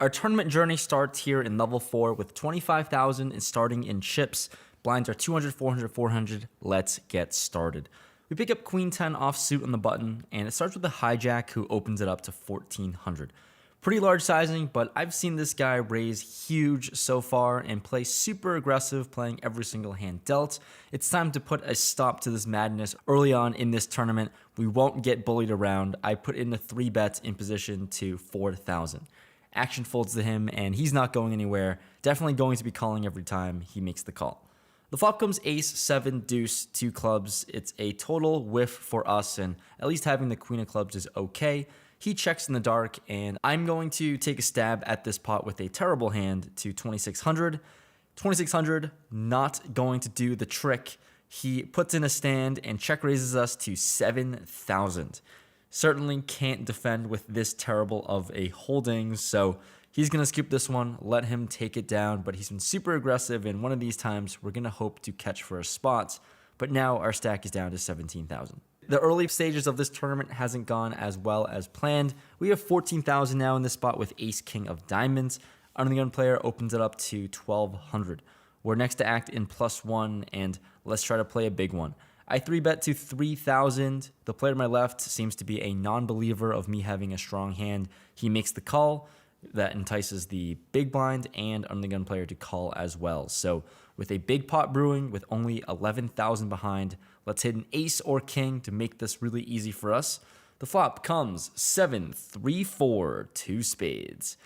Our tournament journey starts here in level 4 with 25,000 and starting in chips. Blinds are 200, 400, 400. Let's get started. We pick up Queen 10 offsuit on the button, and it starts with the hijack who opens it up to 1,400. Pretty large sizing, but I've seen this guy raise huge so far and play super aggressive, playing every single hand dealt. It's time to put a stop to this madness early on in this tournament. We won't get bullied around. I put in a 3 bets in position to 4,000. Action folds to him, and he's not going anywhere. Definitely going to be calling every time he makes the call. The flop comes ace, 7, deuce, 2 clubs. It's a total whiff for us, and at least having the queen of clubs is okay. He checks in the dark, and I'm going to take a stab at this pot with a terrible hand to 2,600. 2,600, not going to do the trick. He puts in a stand and check raises us to 7,000. Certainly can't defend with this terrible of a holding, so he's going to scoop this one, let him take it down, but he's been super aggressive, and one of these times we're going to hope to catch for a spot, but now our stack is down to 17,000. The early stages of this tournament hasn't gone as well as planned. We have 14,000 now in this spot with ace-king of diamonds. Under the gun player opens it up to 1,200. We're next to act in +1, and let's try to play a big one. I 3-bet to 3,000. The player to my left seems to be a non-believer of me having a strong hand. He makes the call. That entices the big blind and under the gun player to call as well. So with a big pot brewing with only 11,000 behind, let's hit an ace or king to make this really easy for us. The flop comes 7, 3, 4, 2 spades.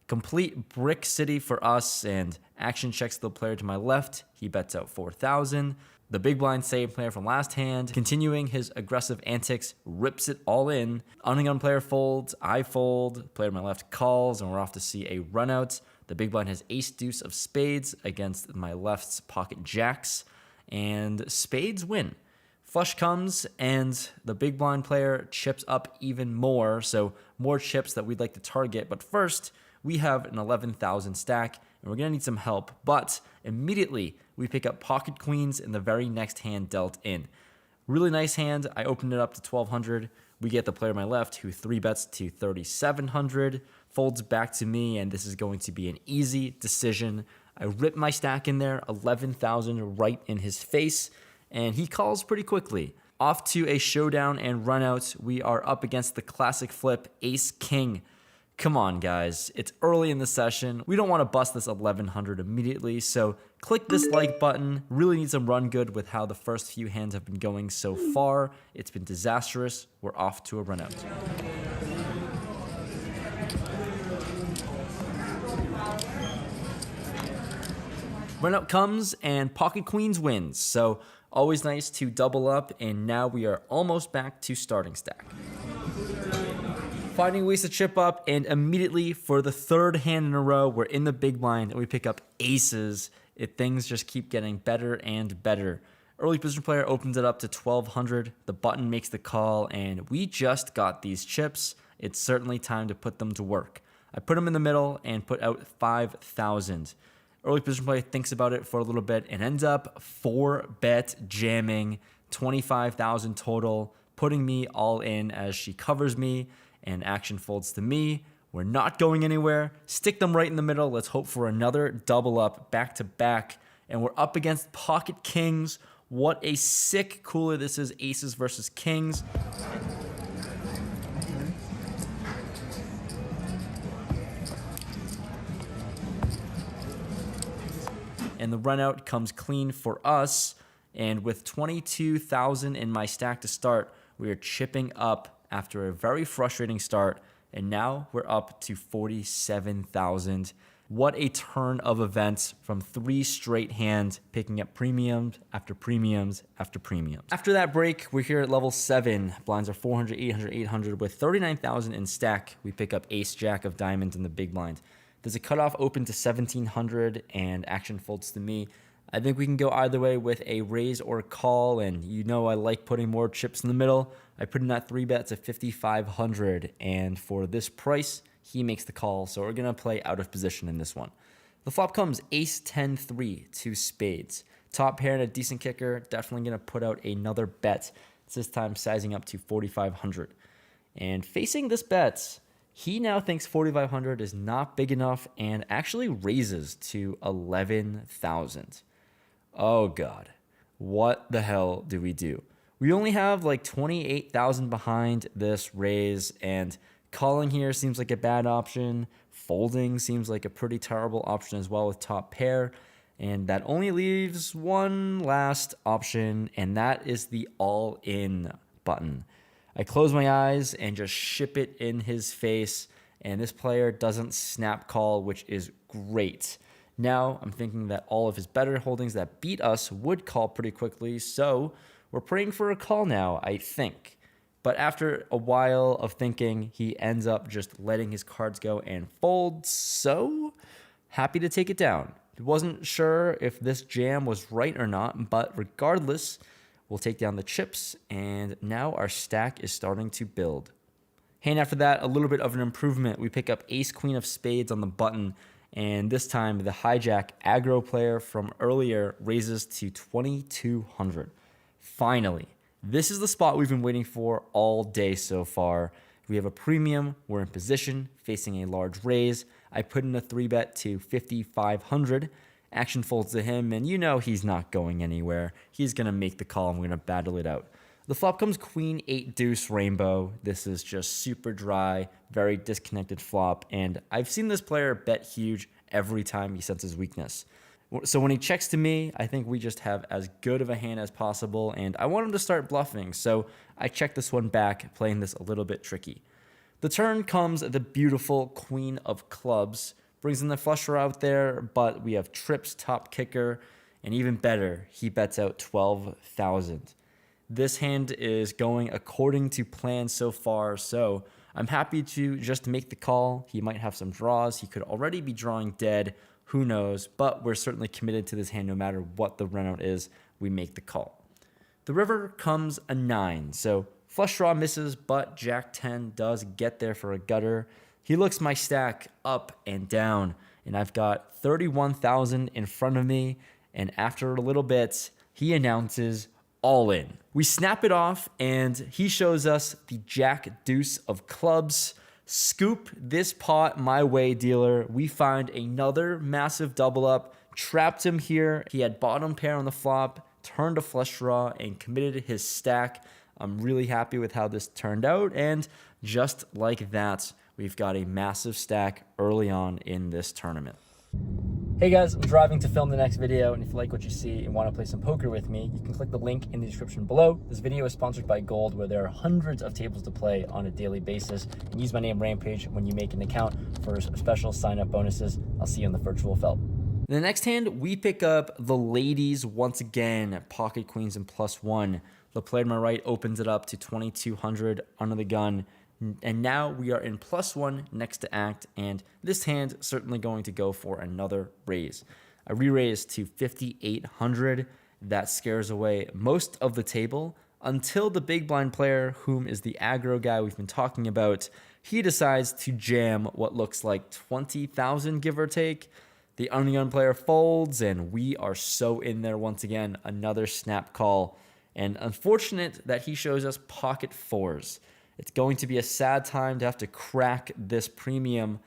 Complete brick city for us, and action checks the player to my left. He bets out 4,000. The big blind save player from last hand, continuing his aggressive antics, rips it all in. Under the gun player folds, I fold, player to my left calls, and we're off to see a run out. The big blind has ace deuce of spades against my left's pocket jacks, and spades win. Flush comes, and the big blind player chips up even more, so more chips that we'd like to target. But first, we have an 11,000 stack, and we're going to need some help. But immediately, we pick up pocket queens in the very next hand dealt in. Really nice hand. I opened it up to 1,200. We get the player to my left who 3-bets to 3,700, folds back to me, and this is going to be an easy decision. I rip my stack in there, 11,000 right in his face, and he calls pretty quickly. Off to a showdown and runouts. We are up against the classic flip, ace-king. Come on, guys. It's early in the session. We don't want to bust this 1,100 immediately, so click this like button. Really need some run good with how the first few hands have been going so far. It's been disastrous. We're off to a run out. Run out comes, and pocket queens wins, so always nice to double up, and now we are almost back to starting stack. Finding ways to chip up, and immediately for the third hand in a row, we're in the big blind and we pick up aces. Things just keep getting better and better. Early position player opens it up to 1,200. The button makes the call, and we just got these chips. It's certainly time to put them to work. I put them in the middle and put out 5,000. Early position player thinks about it for a little bit and ends up 4-bet jamming, 25,000 total, putting me all in as she covers me. And action folds to me. We're not going anywhere. Stick them right in the middle. Let's hope for another double up back to back. And we're up against pocket kings. What a sick cooler this is. Aces versus kings. And the run out comes clean for us. And with 22,000 in my stack to start, we are chipping up after a very frustrating start, and now we're up to 47,000. What a turn of events from 3 straight hands, picking up premiums after premiums after premiums. After that break, we're here at level 7. Blinds are 400, 800, 800. With 39,000 in stack, we pick up ace-jack of diamonds in the big blind. There's a cutoff open to 1,700, and action folds to me. I think we can go either way with a raise or call, and you know I like putting more chips in the middle. I put in that 3-bet to 5,500, and for this price, he makes the call, so we're going to play out of position in this one. The flop comes ace 10 3, 2 spades. Top pair and a decent kicker, definitely going to put out another bet. It's this time sizing up to 4,500. And facing this bet, He now thinks 4,500 is not big enough and actually raises to 11,000. Oh God, what the hell do we do? We only have like 28,000 behind this raise, and calling here seems like a bad option. Folding seems like a pretty terrible option as well with top pair. And that only leaves one last option, and that is the all-in button. I close my eyes and just ship it in his face, and this player doesn't snap call, which is great. Now I'm thinking that all of his better holdings that beat us would call pretty quickly, so we're praying for a call now, I think. But after a while of thinking, he ends up just letting his cards go and fold, so happy to take it down. Wasn't sure if this jam was right or not, but regardless, we'll take down the chips, and now our stack is starting to build. Hand after that, a little bit of an improvement. We pick up ace queen of spades on the button, and this time the hijack aggro player from earlier raises to 2,200. Finally, this is the spot we've been waiting for all day so far. We have a premium, we're in position, facing a large raise. I put in a 3-bet to 5,500. Action folds to him, and you know he's not going anywhere. He's going to make the call, and we're going to battle it out. The flop comes queen 8 deuce rainbow. This is just super dry, very disconnected flop, and I've seen this player bet huge every time he senses weakness. So when he checks to me, I think we just have as good of a hand as possible, and I want him to start bluffing, so I check this one back, playing this a little bit tricky. The turn comes the beautiful queen of clubs, brings in the flush draw out there, but we have trips top kicker, and even better, he bets out 12,000. This hand is going according to plan so far, so I'm happy to just make the call. He might have some draws. He could already be drawing dead. Who knows? But we're certainly committed to this hand no matter what the runout is. We make the call. The river comes a 9, so flush draw misses, but Jack 10 does get there for a gutter. He looks my stack up and down, and I've got 31,000 in front of me, and after a little bit, he announces all in. We snap it off, and he shows us the Jack deuce of clubs. Scoop this pot my way, dealer. We find another massive double up, trapped him here. He had bottom pair on the flop, turned a flush draw, and committed his stack. I'm really happy with how this turned out, and just like that, we've got a massive stack early on in this tournament. Hey guys, I'm driving to film the next video, and if you like what you see and want to play some poker with me, you can click the link in the description below. This video is sponsored by Gold, where there are hundreds of tables to play on a daily basis. And use my name Rampage when you make an account for special sign-up bonuses. I'll see you in the virtual felt. In the next hand, we pick up the ladies once again, pocket queens and +1. The player to my right opens it up to 2,200 under the gun. And now we are in +1 next to act, and this hand certainly going to go for another raise. I re-raise to 5,800. That scares away most of the table until the big blind player, whom is the aggro guy we've been talking about, he decides to jam what looks like 20,000, give or take. The ungun player folds, and we are so in there once again. Another snap call, and unfortunate that he shows us pocket 4s. It's going to be a sad time to have to crack this premium,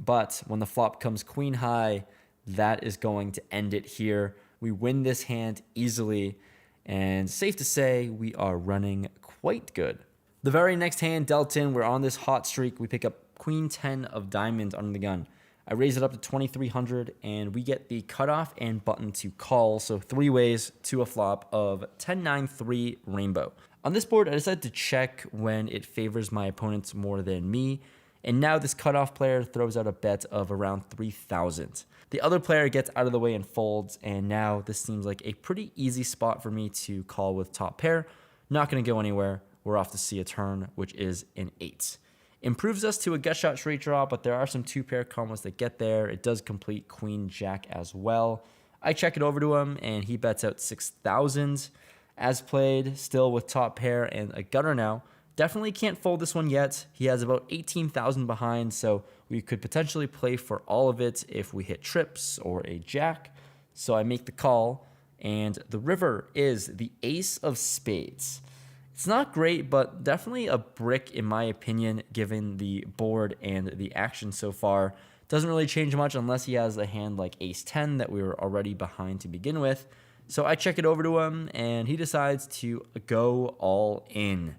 but when the flop comes queen high, that is going to end it here. We win this hand easily, and safe to say, we are running quite good. The very next hand dealt in, we're on this hot streak. We pick up queen 10 of diamonds under the gun. I raise it up to 2,300, and we get the cutoff and button to call, so 3 ways to a flop of 10-9-3 rainbow. On this board, I decided to check when it favors my opponents more than me, and now this cutoff player throws out a bet of around 3,000. The other player gets out of the way and folds, and now this seems like a pretty easy spot for me to call with top pair. Not going to go anywhere. We're off to see a turn, which is an 8. Improves us to a gut shot straight draw, but there are some 2-pair combos that get there. It does complete queen jack as well. I check it over to him, and he bets out 6,000. As played, still with top pair and a gutter now. Definitely can't fold this one yet. He has about 18,000 behind, so we could potentially play for all of it if we hit trips or a jack. So I make the call, and the river is the ace of spades. It It's not great, but definitely a brick in my opinion, given the board and the action so far. Doesn't really change much unless he has a hand like ace 10 that we were already behind to begin with. So I check it over to him, and he decides to go all in.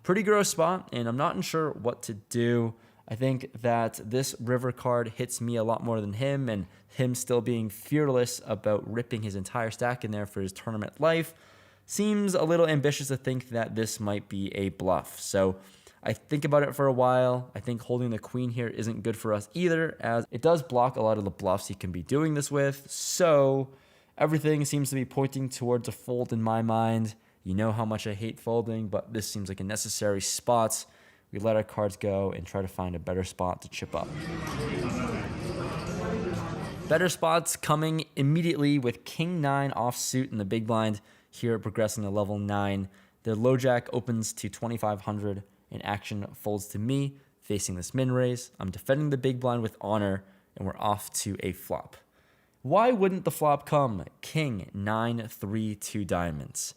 Pretty gross spot, and I'm not sure what to do. I think that this river card hits me a lot more than him, and him still being fearless about ripping his entire stack in there for his tournament life seems a little ambitious to think that this might be a bluff. So I think about it for a while. I think holding the queen here isn't good for us either, as it does block a lot of the bluffs he can be doing this with. So everything seems to be pointing towards a fold in my mind. You know how much I hate folding, but this seems like a necessary spot. We let our cards go and try to find a better spot to chip up. Better spots coming immediately with King 9 offsuit in the big blind, here progressing to level 9. The low jack opens to 2,500 and action folds to me, facing this min raise. I'm defending the big blind with honor, and we're off to a flop. Why wouldn't the flop come? King 9, 3, 2 diamonds.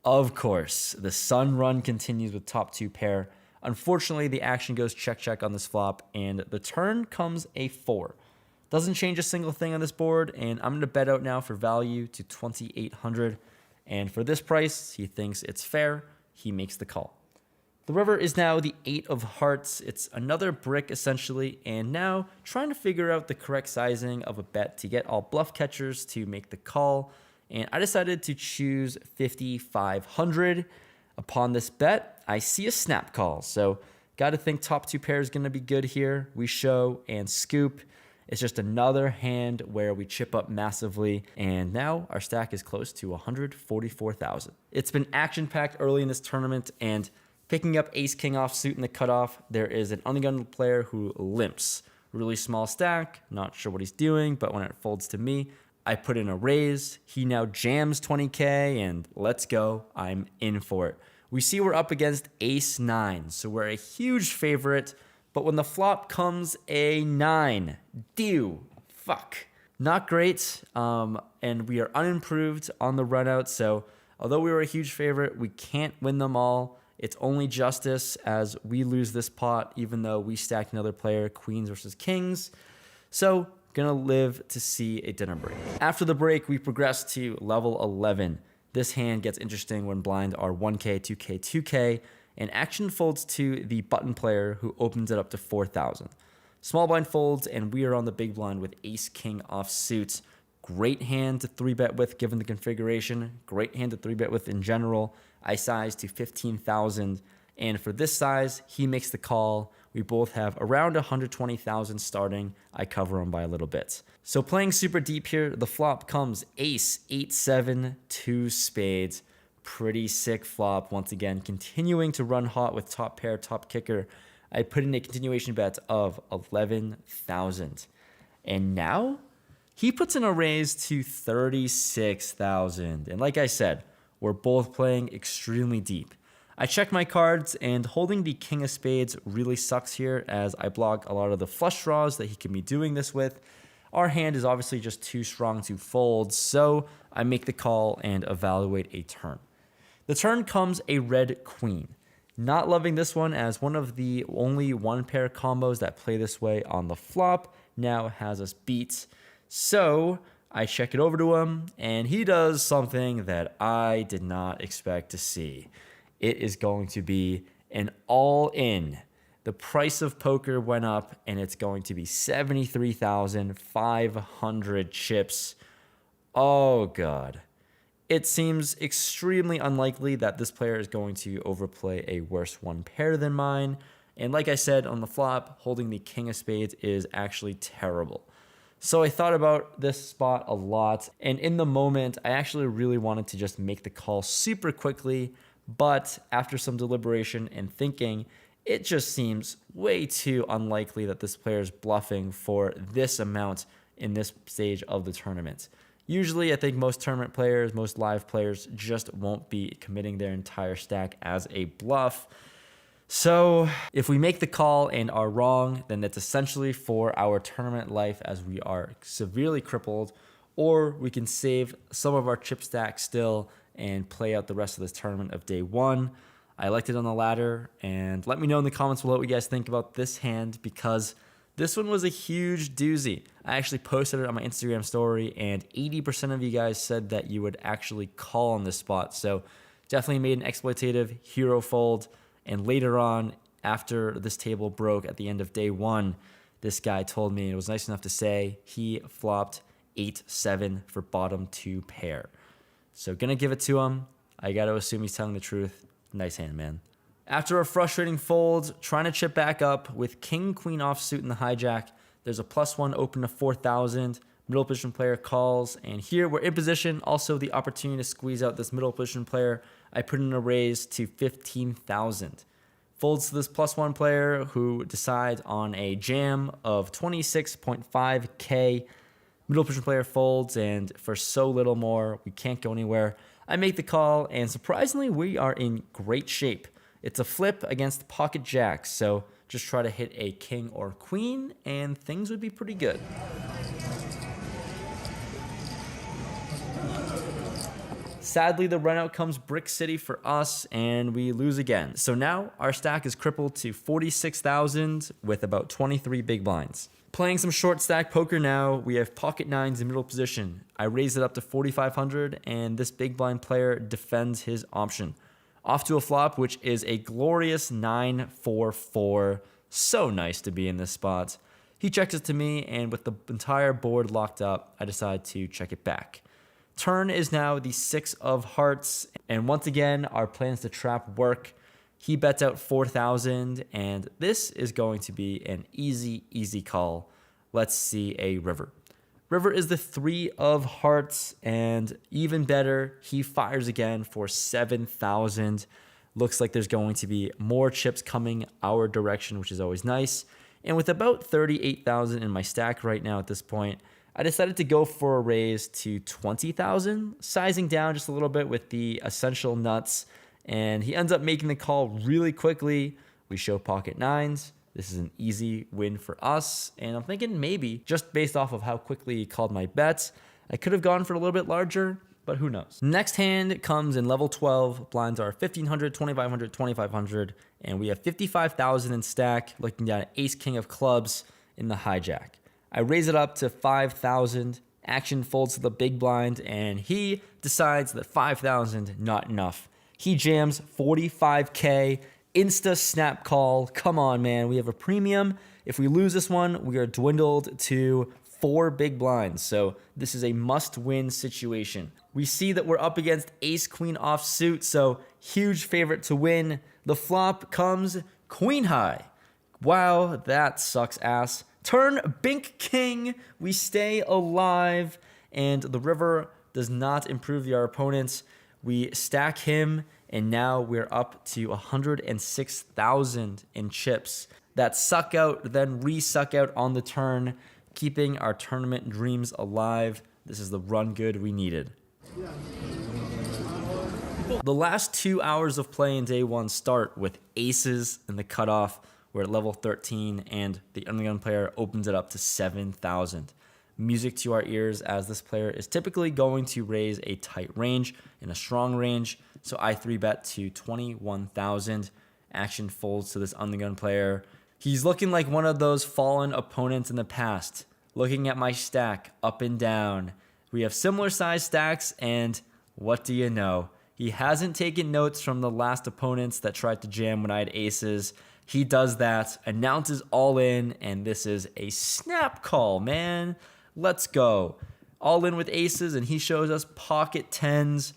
Of course, the sun run continues with top 2 pair. Unfortunately, the action goes check check on this flop, and the turn comes a 4. Doesn't change a single thing on this board, and I'm going to bet out now for value to 2,800. And for this price, he thinks it's fair. He makes the call. The river is now the 8 of hearts. It's another brick essentially, and now trying to figure out the correct sizing of a bet to get all bluff catchers to make the call. And I decided to choose 5,500. Upon this bet, I see a snap call. So got to think top 2 pair is going to be good here. We show and scoop. It's just another hand where we chip up massively, and now our stack is close to 144,000. It's been action-packed early in this tournament, and picking up ace-king offsuit in the cutoff, there is an ungunned player who limps. Really small stack, not sure what he's doing, but when it folds to me, I put in a raise. He now jams 20K, and let's go. I'm in for it. We see we're up against ace 9, so we're a huge favorite. But when the flop comes a 9, fuck. Not great, and we are unimproved on the run out. So although we were a huge favorite, we can't win them all. It's only justice as we lose this pot, even though we stacked another player, queens versus kings. So gonna live to see a dinner break. After the break, we progress to level 11. This hand gets interesting when blind are 1K, 2K, 2K, and action folds to the button player who opens it up to 4,000. Small blind folds, and we are on the big blind with ace-king offsuit. Great hand to 3-bet with given the configuration. Great hand to 3-bet with in general. I size to 15,000, and for this size, he makes the call. We both have around 120,000 starting. I cover him by a little bit. So playing super deep here, the flop comes ace, 8, 7, 2 spades. Pretty sick flop once again, continuing to run hot with top pair, top kicker. I put in a continuation bet of 11,000. And now he puts in a raise to 36,000. And like I said, we're both playing extremely deep. I check my cards, and holding the king of spades really sucks here as I block a lot of the flush draws that he can be doing this with. Our hand is obviously just too strong to fold, so I make the call and evaluate a turn. The turn comes a red queen. Not loving this one, as one of the only 1-pair combos that play this way on the flop now has us beat. So I check it over to him, and he does something that I did not expect to see. It is going to be an all-in. The price of poker went up, and it's going to be 73,500 chips. Oh, God. It seems extremely unlikely that this player is going to overplay a worse 1-pair than mine. And like I said, on the flop, holding the king of spades is actually terrible. So I thought about this spot a lot. And in the moment, I actually really wanted to just make the call super quickly. But after some deliberation and thinking, it just seems way too unlikely that this player is bluffing for this amount in this stage of the tournament. Usually, I think most tournament players, most live players just won't be committing their entire stack as a bluff. So if we make the call and are wrong, then that's essentially for our tournament life as we are severely crippled, or we can save some of our chip stack still and play out the rest of this tournament of day one. I elected on the ladder, and let me know in the comments below what you guys think about this hand, because this one was a huge doozy. I actually posted it on my Instagram story, and 80% of you guys said that you would actually call on this spot. So definitely made an exploitative hero fold. And later on, after this table broke at the end of day one, this guy told me, it was nice enough to say, he flopped 8-7 for bottom 2 pair. So gonna give it to him. I gotta assume he's telling the truth. Nice hand, man. After a frustrating fold, trying to chip back up with king, queen offsuit in the hijack, there's a +1 open to 4,000. Middle position player calls, and here we're in position. Also the opportunity to squeeze out this middle position player. I put in a raise to 15,000. Folds to this +1 player who decides on a jam of 26.5K. Middle position player folds, and for so little more, we can't go anywhere. I make the call, and surprisingly, we are in great shape. It's a flip against pocket jacks, so just try to hit a king or queen, and things would be pretty good. Sadly, the run out comes Brick City for us, and we lose again. So now our stack is crippled to 46,000 with about 23 big blinds. Playing some short stack poker now, we have pocket nines in middle position. I raise it up to 4,500, and this big blind player defends his option. Off to a flop, which is a glorious 9-4-4. So nice to be in this spot. He checks it to me, and with the entire board locked up, I decide to check it back. Turn is now the 6 of hearts, and once again, our plans to trap work. He bets out 4,000, and this is going to be an easy call. Let's see a river. River is the 3 of hearts, and even better, he fires again for 7,000. Looks like there's going to be more chips coming our direction, which is always nice. And with about 38,000 in my stack right now at this point, I decided to go for a raise to 20,000, sizing down just a little bit with the essential nuts. And he ends up making the call really quickly. We show pocket nines. This is an easy win for us. And I'm thinking maybe, just based off of how quickly he called my bets, I could have gone for a little bit larger, but who knows. Next hand comes in level 12. Blinds are 1,500, 2,500, 2,500. And we have 55,000 in stack, looking down at ace king of clubs in the hijack. I raise it up to 5,000. Action folds to the big blind, and he decides that 5,000 not enough. He jams 45K, insta snap call. Come on, man. We have a premium. If we lose this one, we are dwindled to 4 big blinds. So this is a must-win situation. We see that we're up against ace queen offsuit, so huge favorite to win. The flop comes queen high. Wow, that sucks ass. Turn bink king. We stay alive, and the river does not improve our opponents. We stack him, and now we're up to 106,000 in chips. That suck out, then re-suck out on the turn, keeping our tournament dreams alive. This is the run good we needed. The last 2 hours of play in day one start with aces in the cutoff. We're at level 13, and the undergun player opens it up to 7,000. Music to our ears, as this player is typically going to raise a tight range and a strong range. So I 3-bet to 21,000. Action folds to this undergun player. He's looking like one of those fallen opponents in the past. Looking at my stack up and down. We have similar size stacks, and what do you know? He hasn't taken notes from the last opponents that tried to jam when I had aces. He does that, announces all in, and this is a snap call, man. Let's go. All in with aces, and he shows us pocket tens.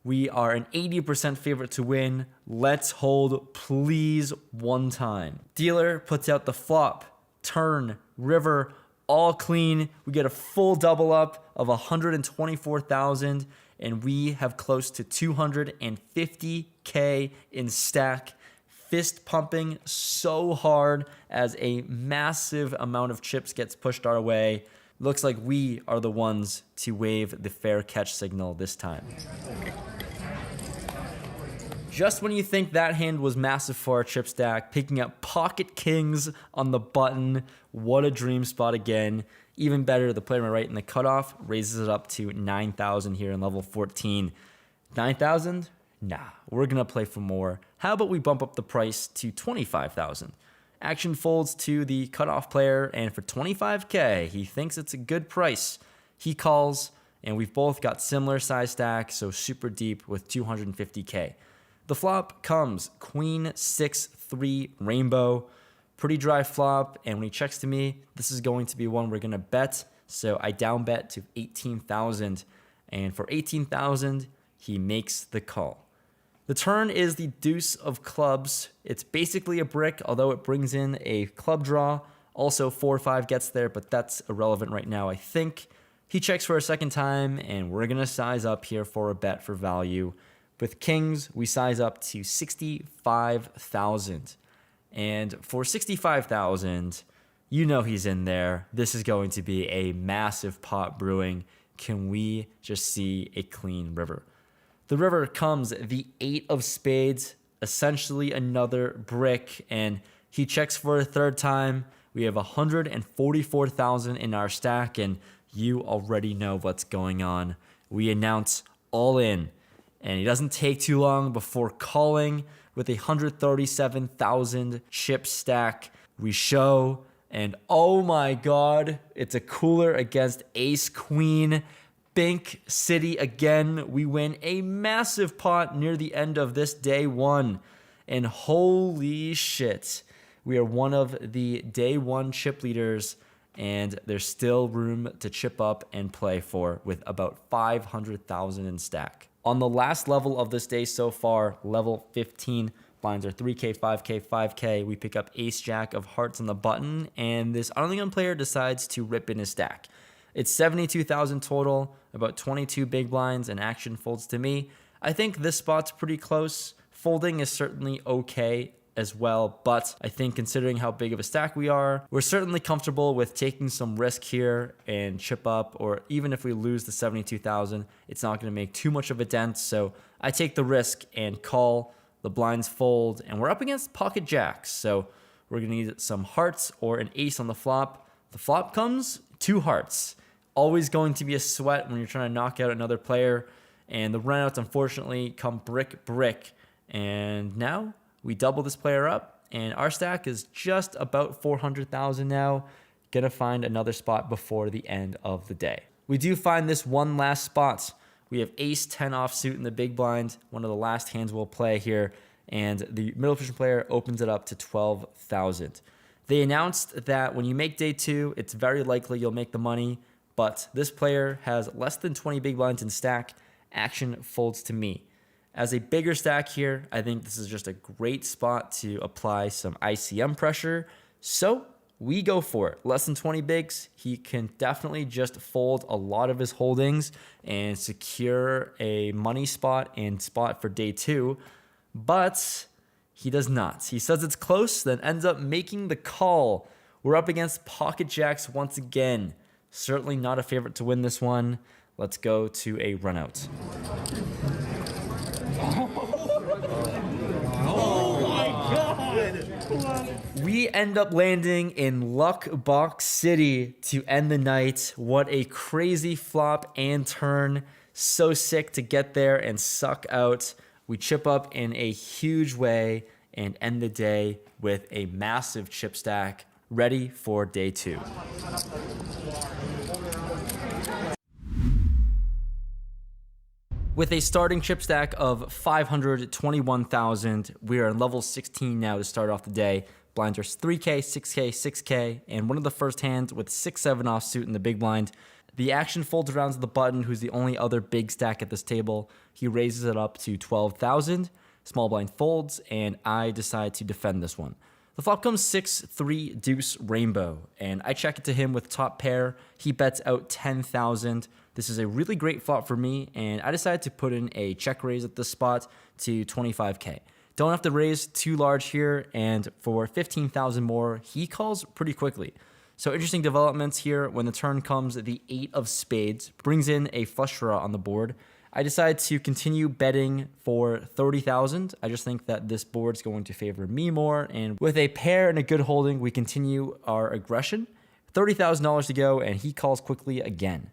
We are an 80% favorite to win. Let's hold, please, one time. Dealer puts out the flop, turn, river, all clean. We get a full double up of 124,000, and we have close to 250K in stack. Fist pumping so hard as a massive amount of chips gets pushed our way. Looks like we are the ones to wave the fair catch signal this time. Just when you think that hand was massive for our chip stack, picking up pocket kings on the button. What a dream spot again. Even better, the player on my right in the cutoff raises it up to 9,000 here in level 14. 9,000? Nah, we're gonna play for more. How about we bump up the price to 25,000? Action folds to the cutoff player, and for 25K, he thinks it's a good price. He calls, and we've both got similar size stacks, so super deep with 250K. The flop comes Queen 6-3 Rainbow. Pretty dry flop, and when he checks to me, this is going to be one we're gonna bet. So I down bet to 18,000, and for 18,000, he makes the call. The turn is the deuce of clubs. It's basically a brick, although it brings in a club draw. Also 4-5 gets there, but that's irrelevant right now, I think. He checks for a second time, and we're gonna size up here for a bet for value. With kings, we size up to 65,000. And for 65,000, you know he's in there. This is going to be a massive pot brewing. Can we just see a clean river? The river comes the 8 of spades, essentially another brick, and he checks for a third time. We have 144,000 in our stack, and you already know what's going on. We announce all in, and it doesn't take too long before calling with 137,000 chip stack. We show, and oh my God, it's a cooler against ace queen. Bink City again. We win a massive pot near the end of this day one. And holy shit, we are one of the day one chip leaders, and there's still room to chip up and play for with about 500,000 in stack. On the last level of this day so far, level 15, blinds are 3K, 5K, 5K. We pick up ace jack of hearts on the button, and this Arlington player decides to rip in his stack. It's 72,000 total, about 22 big blinds, and action folds to me. I think this spot's pretty close. Folding is certainly okay as well, but I think considering how big of a stack we are, we're certainly comfortable with taking some risk here and chip up, or even if we lose the 72,000, it's not gonna make too much of a dent. So I take the risk and call. The blinds fold, and we're up against pocket jacks. So we're gonna need some hearts or an ace on the flop. The flop comes 2 hearts. Always going to be a sweat when you're trying to knock out another player. And the runouts, unfortunately, come brick. And now we double this player up, and our stack is just about 400,000 now. Gonna find another spot before the end of the day. We do find this one last spot. We have ace 10 offsuit in the big blind, one of the last hands we'll play here. And the middle position player opens it up to 12,000. They announced that when you make day 2, it's very likely you'll make the money. But this player has less than 20 big blinds in stack. Action folds to me. As a bigger stack here, I think this is just a great spot to apply some ICM pressure. So we go for it. Less than 20 bigs, he can definitely just fold a lot of his holdings and secure a money spot and spot for day 2. But he does not. He says it's close, then ends up making the call. We're up against pocket jacks once again. Certainly not a favorite to win this one. Let's go to a runout. Oh my God! We end up landing in Luck Box City to end the night. What a crazy flop and turn. So sick to get there and suck out. We chip up in a huge way and end the day with a massive chip stack ready for day 2. With a starting chip stack of 521,000, we are in level 16 now to start off the day. Blinds are 3K, 6K, 6K, and one of the first hands with 6-7 offsuit in the big blind. The action folds around to the button, who's the only other big stack at this table. He raises it up to 12,000. Small blind folds, and I decide to defend this one. The flop comes 6-3 deuce rainbow, and I check it to him with top pair. He bets out 10,000. This is a really great flop for me, and I decided to put in a check raise at this spot to 25K. Don't have to raise too large here, and for 15,000 more, he calls pretty quickly. So interesting developments here. When the turn comes, the 8 of spades brings in a flush draw on the board. I decide to continue betting for 30,000. I just think that this board's going to favor me more, and with a pair and a good holding, we continue our aggression. $30,000 to go, and he calls quickly again.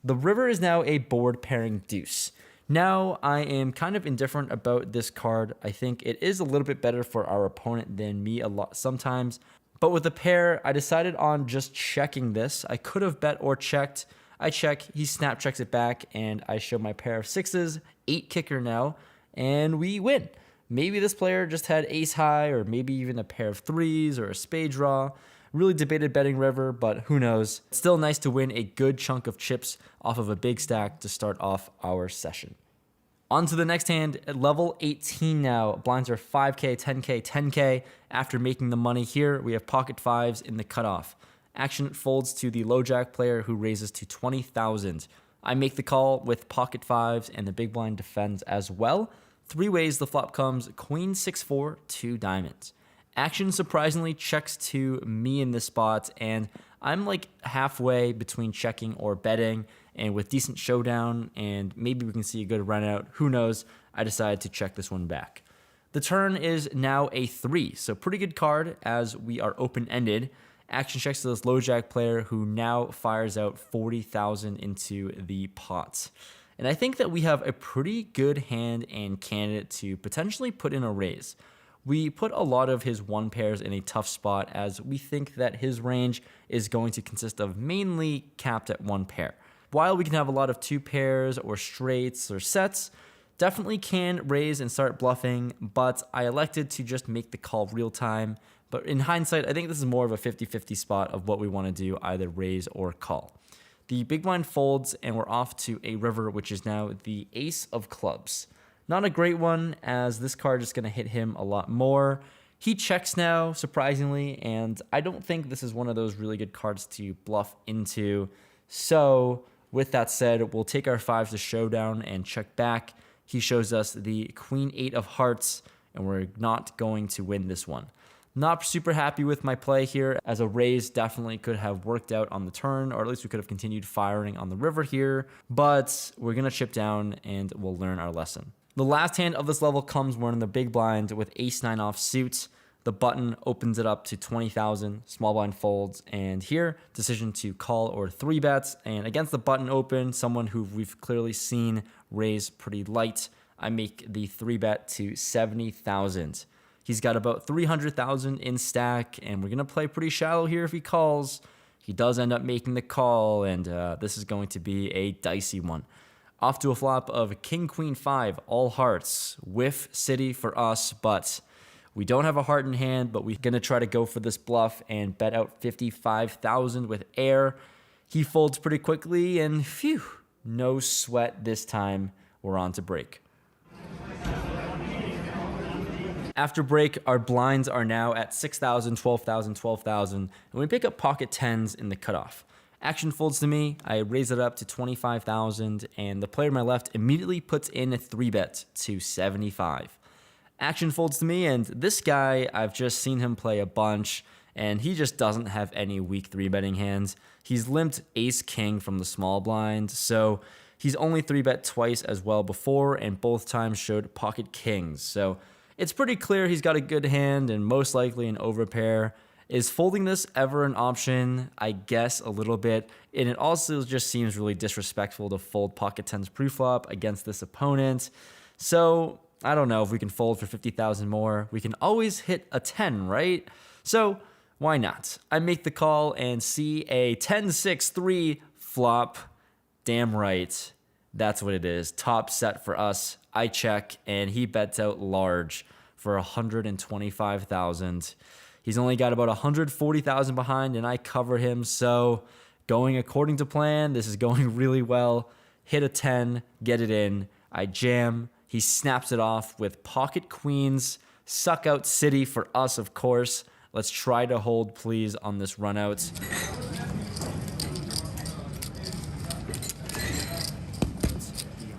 The river is now a board pairing deuce. Now, I am kind of indifferent about this card. I think it is a little bit better for our opponent than me a lot sometimes. But with a pair, I decided on just checking this. I could have bet or checked. I check, he snap checks it back, and I show my pair of sixes, 8 kicker now, and we win. Maybe this player just had ace high, or maybe even a pair of threes or a spade draw. Really debated betting river, but who knows. It's still nice to win a good chunk of chips off of a big stack to start off our session. On to the next hand, at level 18 now. Blinds are 5K, 10K, 10K. After making the money here, we have pocket fives in the cutoff. Action folds to the low jack player who raises to 20,000. I make the call with pocket fives and the big blind defends as well. 3 ways the flop comes, queen 6-4, 2 diamonds. Action surprisingly checks to me in this spot, and I'm like halfway between checking or betting, and with decent showdown, and maybe we can see a good run out, who knows, I decided to check this one back. The turn is now a 3, so pretty good card as we are open-ended. Action checks to this low jack player who now fires out 40,000 into the pot. And I think that we have a pretty good hand and candidate to potentially put in a raise. We put a lot of his one pairs in a tough spot as we think that his range is going to consist of mainly capped at 1 pair. While we can have a lot of 2 pairs or straights or sets, definitely can raise and start bluffing, but I elected to just make the call real time. But in hindsight, I think this is more of a 50-50 spot of what we want to do, either raise or call. The big blind folds and we're off to a river, which is now the ace of clubs. Not a great one, as this card is going to hit him a lot more. He checks now, surprisingly, and I don't think this is one of those really good cards to bluff into. So, with that said, we'll take our fives to showdown and check back. He shows us the queen 8 of hearts, and we're not going to win this one. Not super happy with my play here, as a raise definitely could have worked out on the turn, or at least we could have continued firing on the river here, but we're going to chip down and we'll learn our lesson. The last hand of this level comes when in the big blind with ace-9 off suits. The button opens it up to 20,000, small blind folds, and here, decision to call or 3 bets. And against the button open, someone who we've clearly seen raise pretty light, I make the 3 bet to 70,000. He's got about 300,000 in stack, and we're going to play pretty shallow here if he calls. He does end up making the call, and this is going to be a dicey one. Off to a flop of king, queen, 5, all hearts. Whiff city for us, but we don't have a heart in hand, but we're going to try to go for this bluff and bet out 55,000 with air. He folds pretty quickly, and phew, no sweat this time. We're on to break. After break, our blinds are now at 6,000, 12,000, 12,000, and we pick up pocket 10s in the cutoff. Action folds to me, I raise it up to 25,000, and the player on my left immediately puts in a 3 bet to 75. Action folds to me, and this guy, I've just seen him play a bunch, and he just doesn't have any weak 3-betting hands. He's limped ace-king from the small blind, so he's only 3-bet twice as well before, and both times showed pocket kings. So it's pretty clear he's got a good hand, and most likely an overpair. Is folding this ever an option? I guess a little bit. And it also just seems really disrespectful to fold pocket 10s preflop against this opponent. So I don't know if we can fold for 50,000 more. We can always hit a 10, right? So why not? I make the call and see a 10-6-3 flop. Damn right. That's what it is. Top set for us. I check and he bets out large for 125,000. He's only got about 140,000 behind, and I cover him. So going according to plan, this is going really well. Hit a 10, get it in. I jam. He snaps it off with pocket queens. Suck out city for us, of course. Let's try to hold, please, on this run out.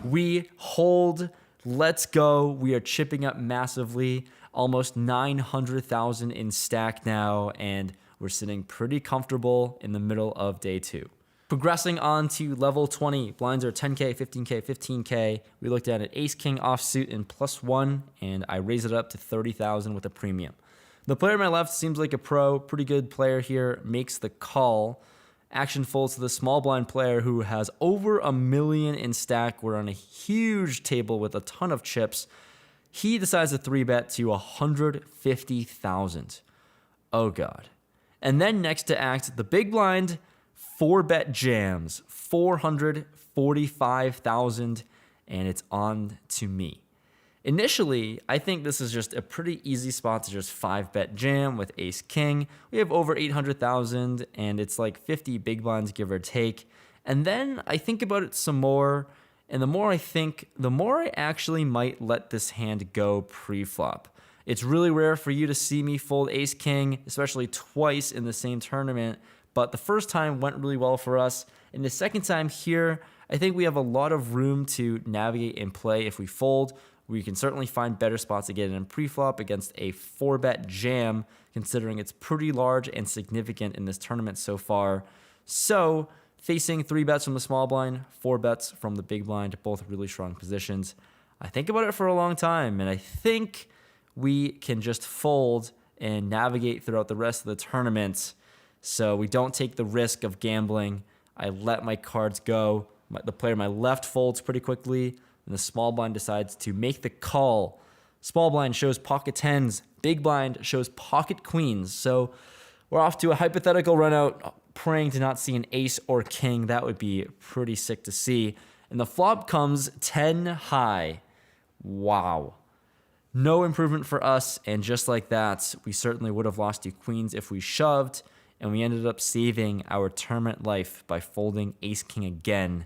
We hold. Let's go. We are chipping up massively. Almost 900,000 in stack now, and we're sitting pretty comfortable in the middle of day 2. Progressing on to level 20, blinds are 10K, 15K, 15K. We looked at an ace-king offsuit in +1, and I raise it up to 30,000 with a premium. The player on my left seems like a pro, pretty good player here, makes the call, Action folds to the small blind player who has over $1 million in stack. We're on a huge table with a ton of chips. He decides to 3-bet to 150,000. Oh God. And then next to act, the big blind 4-bet jams 445,000, and it's on to me. Initially, I think this is just a pretty easy spot to just 5-bet jam with ace king. We have over 800,000 and it's like 50 big blinds give or take. And then I think about it some more, and the more I think, the more I actually might let this hand go pre-flop. It's really rare for you to see me fold ace king, especially twice in the same tournament, but the first time went really well for us. And the second time here, I think we have a lot of room to navigate and play if we fold. We can certainly find better spots to get in pre-flop against a 4-bet jam, considering it's pretty large and significant in this tournament so far. So, facing 3 bets from the small blind, 4 bets from the big blind, both really strong positions. I think about it for a long time, and I think we can just fold and navigate throughout the rest of the tournament. So we don't take the risk of gambling. I let my cards go. The player on my left folds pretty quickly, and the small blind decides to make the call. Small blind shows pocket tens. Big blind shows pocket queens. So we're off to a hypothetical run out, praying to not see an ace or king. That would be pretty sick to see. And the flop comes 10 high. Wow. No improvement for us. And just like that, we certainly would have lost to queens if we shoved. And we ended up saving our tournament life by folding ace king again.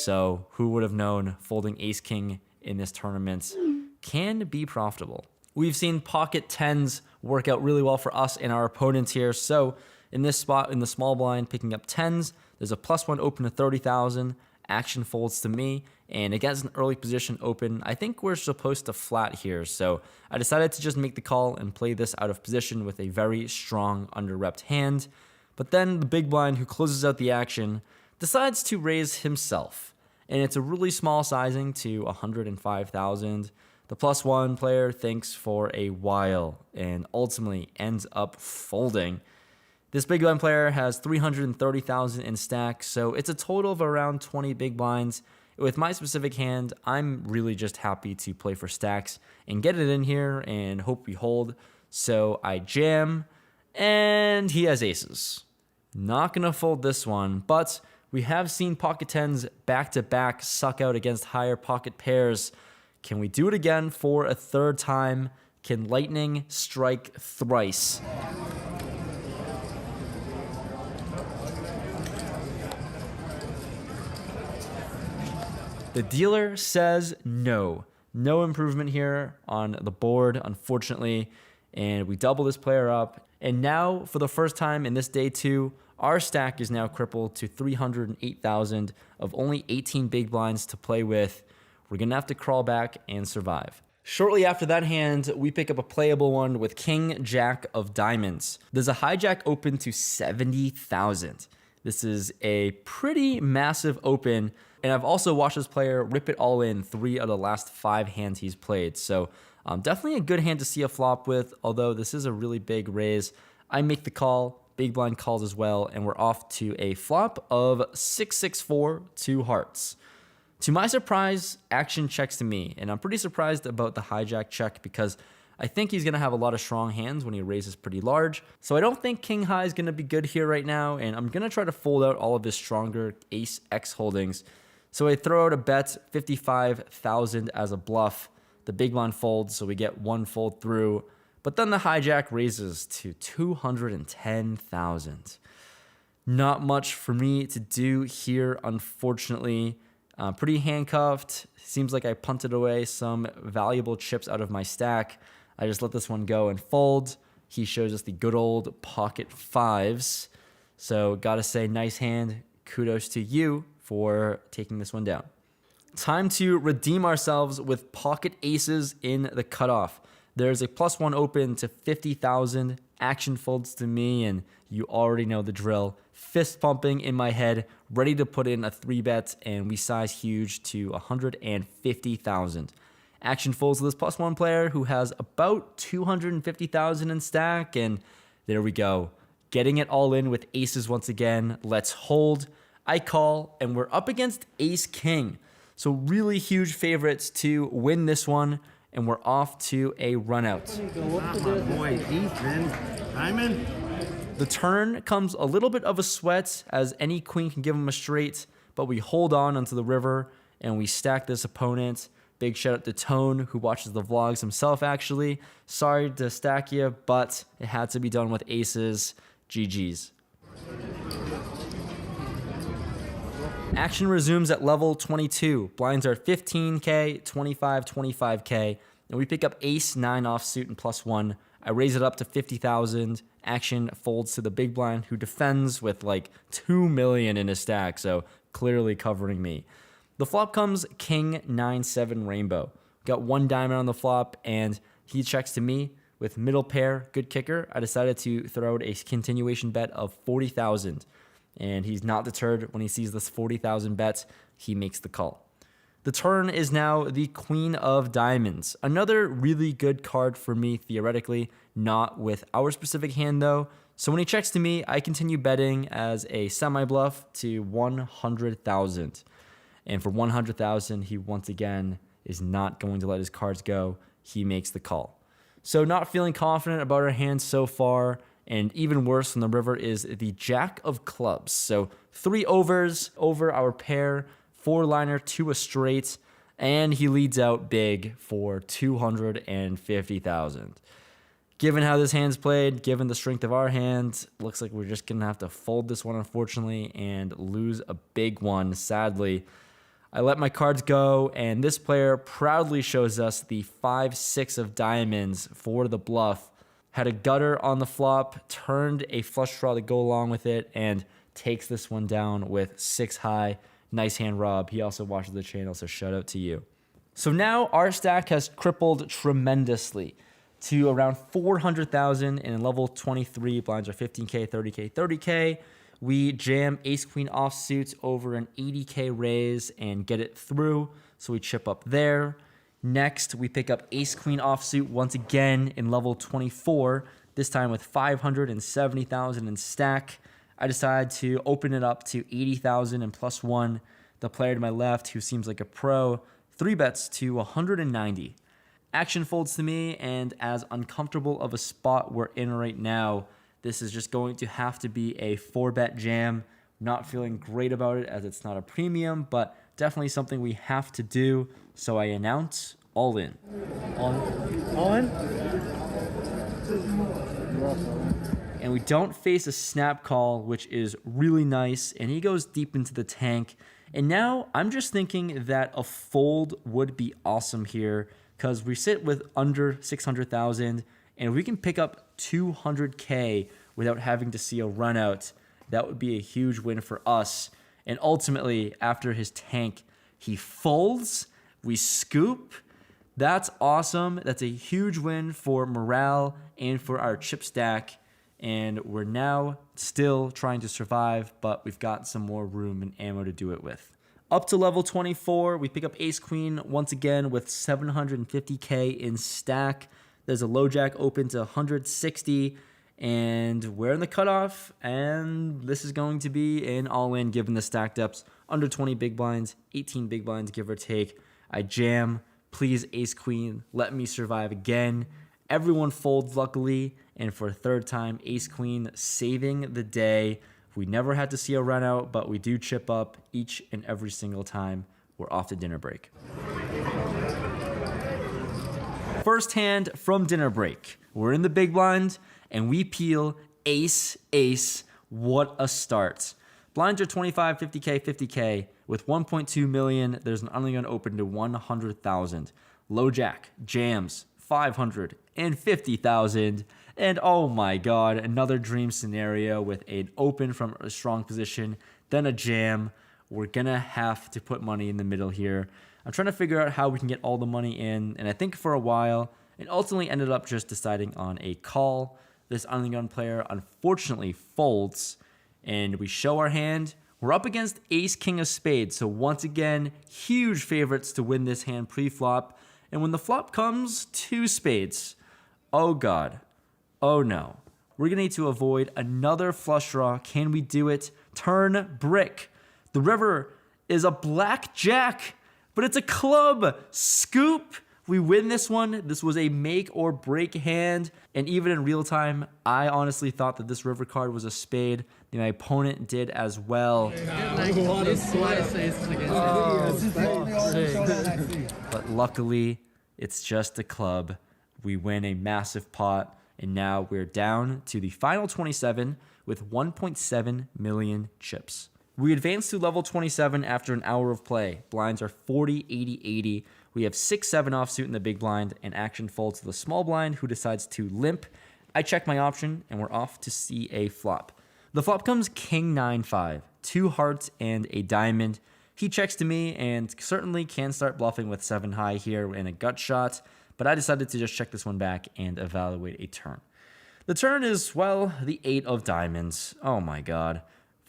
So who would have known folding ace king in this tournament can be profitable. We've seen pocket tens work out really well for us and our opponents here. So in this spot in the small blind, picking up tens, there's a +1 open to 30,000. Action folds to me, and against an early position open, I think we're supposed to flat here. So I decided to just make the call and play this out of position with a very strong under-repped hand. But then the big blind, who closes out the action, decides to raise himself. And it's a really small sizing to 105,000. The +1 player thinks for a while and ultimately ends up folding. This big blind player has 330,000 in stack, so it's a total of around 20 big blinds. With my specific hand, I'm really just happy to play for stacks and get it in here and hope we hold. So I jam, and he has aces. Not gonna fold this one, but we have seen pocket tens back-to-back suck out against higher pocket pairs. Can we do it again for a third time? Can lightning strike thrice? The dealer says no. No improvement here on the board, unfortunately. And we double this player up. And now, for the first time in this day two, our stack is now crippled to 308,000 of only 18 big blinds to play with. We're going to have to crawl back and survive. Shortly after that hand, we pick up a playable one with King Jack of Diamonds. There's a hijack open to 70,000. This is a pretty massive open, and I've also watched this player rip it all in 3 of the last 5 hands he's played. So definitely a good hand to see a flop with, although this is a really big raise. I make the call, big blind calls as well, and we're off to a flop of 6-6-4, 2 hearts. To my surprise, action checks to me, and I'm pretty surprised about the hijack check because I think he's going to have a lot of strong hands when he raises pretty large. So I don't think king high is going to be good here right now, and I'm going to try to fold out all of his stronger ace X holdings. So I throw out a bet, 55,000 as a bluff. The big blind folds, so we get one fold through. But then the hijack raises to 210,000. Not much for me to do here, unfortunately. Pretty handcuffed. Seems like I punted away some valuable chips out of my stack. I just let this one go and fold. He shows us the good old pocket fives. So gotta say, nice hand. Kudos to you for taking this one down. Time to redeem ourselves with pocket aces in the cutoff. There's a +1 open to 50,000. Action folds to me, and you already know the drill. Fist pumping in my head, ready to put in a 3-bet, and we size huge to 150,000. Action folds to this +1 player who has about 250,000 in stack, and there we go. getting it all in with aces once again. Let's hold. I call, and we're up against ace king. So really huge favorites to win this one, and we're off to a run out. The turn comes a little bit of a sweat, as any queen can give him a straight, but we hold on onto the river and we stack this opponent. Big shout out to Tone, who watches the vlogs himself actually. Sorry to stack you, but it had to be done with aces. GG's. Action resumes at level 22. Blinds are 15K, 25, 25K, and we pick up ace 9 offsuit and +1. I raise it up to 50,000. Action folds to the big blind, who defends with like 2 million in his stack, so clearly covering me. The flop comes king 9-7 rainbow. Got 1 diamond on the flop, and he checks to me with middle pair, good kicker. I decided to throw out a continuation bet of 40,000, and he's not deterred. When he sees this 40,000 bet, he makes the call. The turn is now the queen of diamonds. Another really good card for me, theoretically, not with our specific hand though. So when he checks to me, I continue betting as a semi-bluff to 100,000. And for 100,000, he once again is not going to let his cards go. He makes the call. So not feeling confident about our hand so far. And even worse on the river is the jack of clubs. So 3 overs over our pair, 4-liner to a straight, and he leads out big for 250,000. Given how this hand's played, given the strength of our hand, looks like we're just going to have to fold this one, unfortunately, and lose a big one, sadly. I let my cards go, and this player proudly shows us the 5-6 of diamonds for the bluff. Had a gutter on the flop, turned a flush draw to go along with it, and takes this one down with 6 high. Nice hand, Rob. He also watches the channel, so shout out to you. So now our stack has crippled tremendously to around 400,000, and in level 23, blinds are 15K, 30K, 30K. We jam ace-queen offsuits over an 80K raise and get it through, so we chip up there. Next, we pick up ace-queen offsuit once again in level 24, this time with 570,000 in stack. I decide to open it up to 80,000 and +1. The player to my left, who seems like a pro, 3 bets to 190. Action folds to me, and as uncomfortable of a spot we're in right now, this is just going to have to be a 4-bet jam. Not feeling great about it as it's not a premium, but definitely something we have to do. So I announce all in. All in? And we don't face a snap call, which is really nice. And he goes deep into the tank. And now I'm just thinking that a fold would be awesome here, because we sit with under 600,000, and we can pick up 200K without having to see a run out. That would be a huge win for us. And ultimately, after his tank, he folds, we scoop. That's awesome. That's a huge win for morale and for our chip stack. And we're now still trying to survive, but we've got some more room and ammo to do it with. Up to level 24, we pick up ace-queen once again with 750K in stack. There's a low jack open to 160, and we're in the cutoff, and this is going to be an all-in given the stack depths. Under 20 big blinds, 18 big blinds, give or take. I jam. Please, ace-queen, let me survive again. Everyone folds, luckily, and for a third time, ace-queen saving the day. We never had to see a run out, but we do chip up each and every single time. We're off to dinner break. First hand from dinner break. We're in the big blind, and we peel ace, ace. What a start. Blinds are 25, 50K, 50K. With 1.2 million, there's an only gun open to 100,000. Low jack, jams, 550,000. And oh my god, another dream scenario with an open from a strong position, then a jam. We're gonna have to put money in the middle here. I'm trying to figure out how we can get all the money in, and I think for a while, and ultimately ended up just deciding on a call. This gun player unfortunately folds, and we show our hand. We're up against ace king of spades, so once again, huge favorites to win this hand pre-flop. And when the flop comes, 2 spades. Oh god. Oh no. We're going to need to avoid another flush draw. Can we do it? Turn brick. The river is a blackjack, but it's a club. Scoop. We win this one. This was a make or break hand. And even in real time, I honestly thought that this river card was a spade. My opponent did as well. But luckily, it's just a club. We win a massive pot. And now we're down to the final 27 with 1.7 million chips. We advance to level 27 after an hour of play. Blinds are 40, 80, 80. We have 6-7 offsuit in the big blind, and action folds to the small blind, who decides to limp. I check my option, and we're off to see a flop. The flop comes king 9-5, 2 hearts and a diamond. He checks to me, and certainly can start bluffing with 7 high here in a gut shot, but I decided to just check this one back and evaluate a turn. The turn is, well, the 8 of diamonds. Oh my god.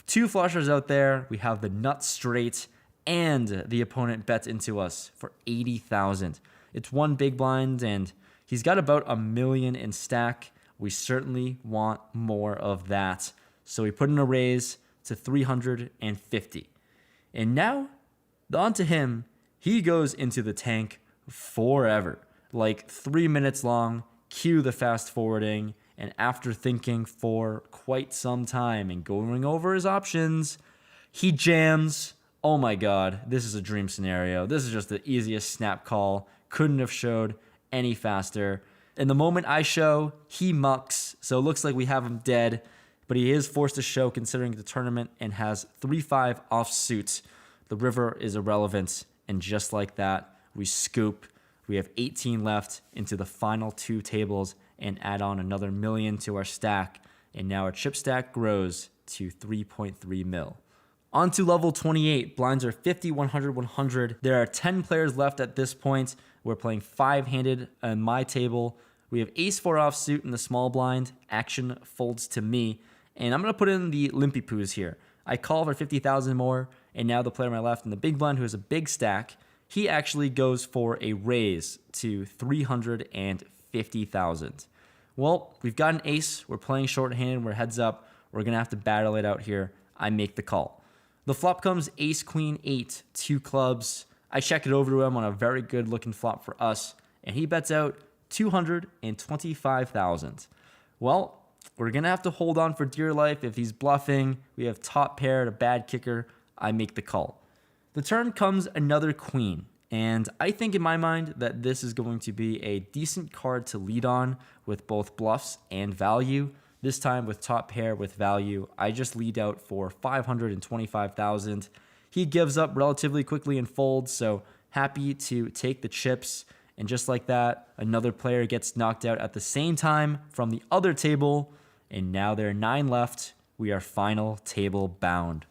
2 flushers out there. We have the nut straight, and the opponent bets into us for 80,000. It's 1 big blind, and he's got about $1 million in stack. We certainly want more of that. So we put in a raise to 350. And now, on to him. He goes into the tank forever. Like 3 minutes long. Cue the fast forwarding. And after thinking for quite some time and going over his options, he jams. Oh my god, this is a dream scenario. This is just the easiest snap call. Couldn't have showed any faster. And the moment I show, he mucks. So it looks like we have him dead. But he is forced to show considering the tournament and has 3-5 offsuit. The river is irrelevant. And just like that, we scoop. We have 18 left into the final 2 tables and add on another $1 million to our stack. And now our chip stack grows to 3.3 mil. On to level 28. Blinds are 50, 100, 100. There are 10 players left at this point. We're playing 5-handed on my table. We have ace-4 offsuit in the small blind. Action folds to me. And I'm going to put in the limpy poos here. I call for 50,000 more. And now the player on my left in the big blind, who has a big stack, he actually goes for a raise to 350,000. Well, we've got an ace. We're playing shorthanded. We're heads up. We're going to have to battle it out here. I make the call. The flop comes ace, queen, 8, 2 clubs. I check it over to him on a very good looking flop for us, and he bets out 225,000. Well, we're going to have to hold on for dear life. If he's bluffing, we have top pair and a bad kicker. I make the call. The turn comes another queen, and I think in my mind that this is going to be a decent card to lead on with both bluffs and value. This time with top pair with value, I just lead out for 525,000. He gives up relatively quickly and folds, so happy to take the chips. And just like that, another player gets knocked out at the same time from the other table. And now there are 9 left. We are final table bound.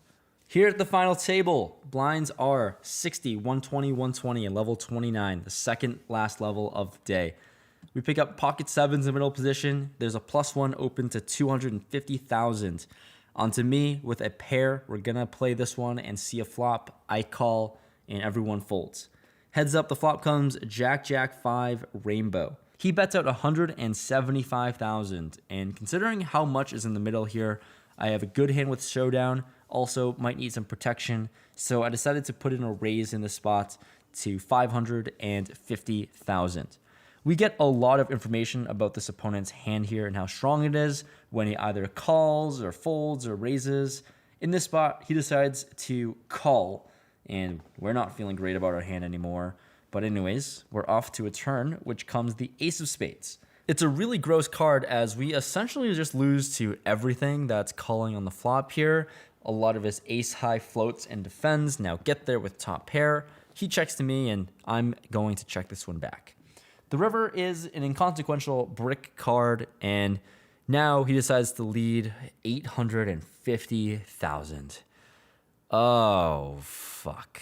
Here at the final table, blinds are 60, 120, 120, and level 29, the second last level of the day. We pick up pocket 7s in the middle position. There's a +1 open to 250,000. Onto me with a pair. We're going to play this one and see a flop. I call and everyone folds. Heads up, the flop comes Jack, Jack, 5, rainbow. He bets out 175,000. And considering how much is in the middle here, I have a good hand with showdown. Also might need some protection. So I decided to put in a raise in the spot to 550,000. We get a lot of information about this opponent's hand here and how strong it is when he either calls or folds or raises. In this spot, he decides to call, and we're not feeling great about our hand anymore. But anyways, we're off to a turn, which comes the ace of spades. It's a really gross card as we essentially just lose to everything that's calling on the flop here. A lot of his ace high floats and defends. Now get there with top pair. He checks to me, and I'm going to check this one back. The river is an inconsequential brick card, and now he decides to lead 850,000. Oh, fuck.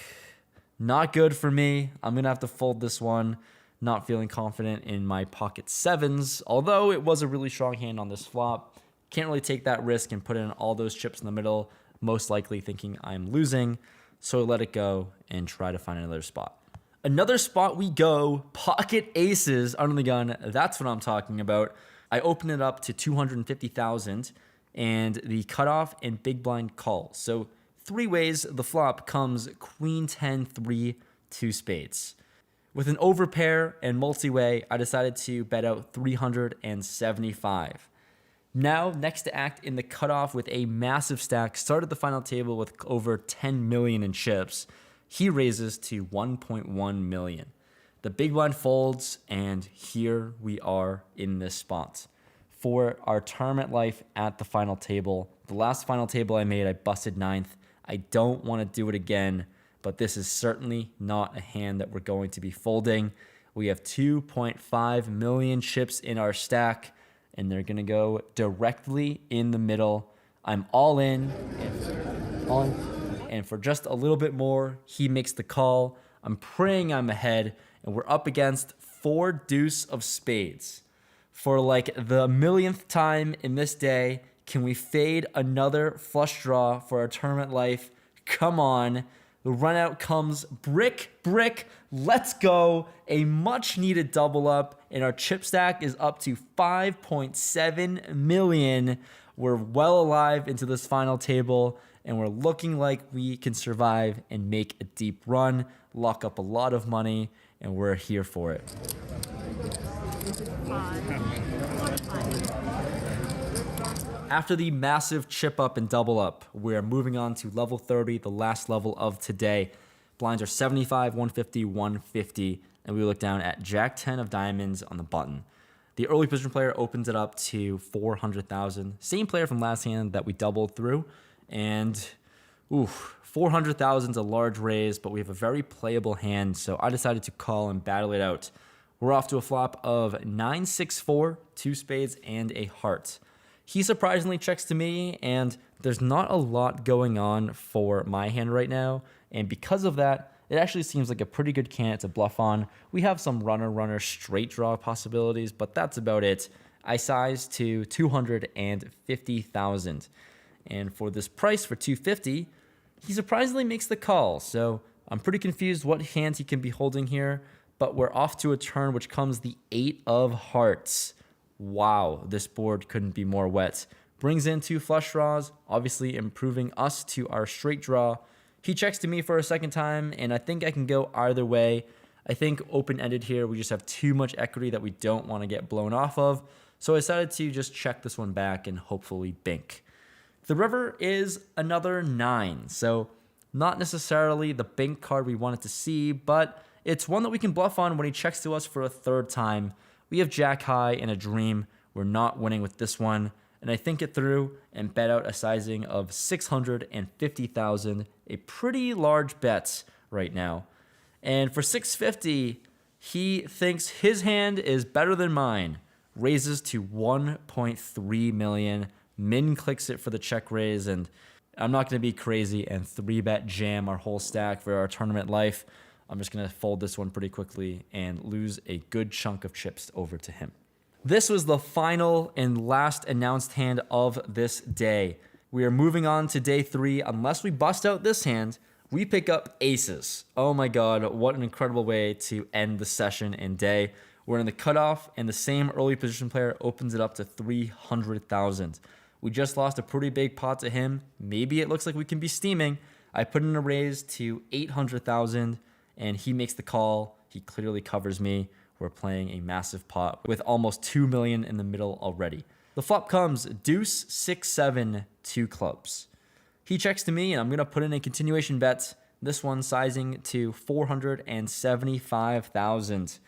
Not good for me. I'm going to have to fold this one. Not feeling confident in my pocket 7s, although it was a really strong hand on this flop. Can't really take that risk and put in all those chips in the middle, most likely thinking I'm losing. So I let it go and try to find another spot. Another spot we go, pocket aces under the gun. That's what I'm talking about. I open it up to 250,000 and the cutoff and big blind call. So 3 ways the flop comes queen 10, 3, 2 spades. With an overpair and multi-way, I decided to bet out 375. Now, next to act in the cutoff with a massive stack, started the final table with over 10 million in chips. He raises to 1.1 million. The big blind folds, and here we are in this spot. For our tournament life at the final table, the last final table I made, I busted 9th. I don't want to do it again, but this is certainly not a hand that we're going to be folding. We have 2.5 million chips in our stack, and they're going to go directly in the middle. I'm all in, and for just a little bit more, he makes the call. I'm praying I'm ahead, and we're up against 4 deuce of spades. For like the millionth time in this day, can we fade another flush draw for our tournament life? Come on. The run out comes brick, let's go. A much needed double up, and our chip stack is up to 5.7 million. We're well alive into this final table, and we're looking like we can survive and make a deep run, lock up a lot of money, and we're here for it. After the massive chip up and double up, we're moving on to level 30, the last level of today. Blinds are 75, 150, 150, and we look down at Jack 10 of diamonds on the button. The early position player opens it up to 400,000. Same player from last hand that we doubled through, and 400,000 is a large raise, but we have a very playable hand, so I decided to call and battle it out. We're off to a flop of 9-6-4, 2 spades, and a heart. He surprisingly checks to me, and there's not a lot going on for my hand right now, and because of that, it actually seems like a pretty good candidate to bluff on. We have some runner straight draw possibilities, but that's about it. I size to 250,000, and for this price for 250, he surprisingly makes the call, so I'm pretty confused what hands he can be holding here, but we're off to a turn which comes the 8 of hearts. Wow, this board couldn't be more wet. Brings in 2 flush draws, obviously improving us to our straight draw. He checks to me for a second time, and I think I can go either way. I think open-ended here, we just have too much equity that we don't want to get blown off of. So I decided to just check this one back and hopefully bink. The river is another 9, so not necessarily the bink card we wanted to see, but it's one that we can bluff on when he checks to us for a 3rd time. We have Jack high and a dream. We're not winning with this one. And I think it through and bet out a sizing of 650,000. A pretty large bet right now. And for 650, he thinks his hand is better than mine. Raises to 1.3 million. Min clicks it for the check raise. And I'm not going to be crazy and 3-bet jam our whole stack for our tournament life. I'm just going to fold this one pretty quickly and lose a good chunk of chips over to him. This was the final and last announced hand of this day. We are moving on to day 3. Unless we bust out this hand, we pick up aces. Oh my god, what an incredible way to end the session and day. We're in the cutoff, and the same early position player opens it up to 300,000. We just lost a pretty big pot to him. Maybe it looks like we can be steaming. I put in a raise to 800,000. And he makes the call. He clearly covers me. We're playing a massive pot with almost 2 million in the middle already. The flop comes deuce, 6, 7, 2 clubs. He checks to me, and I'm going to put in a continuation bet. This one sizing to 475,000.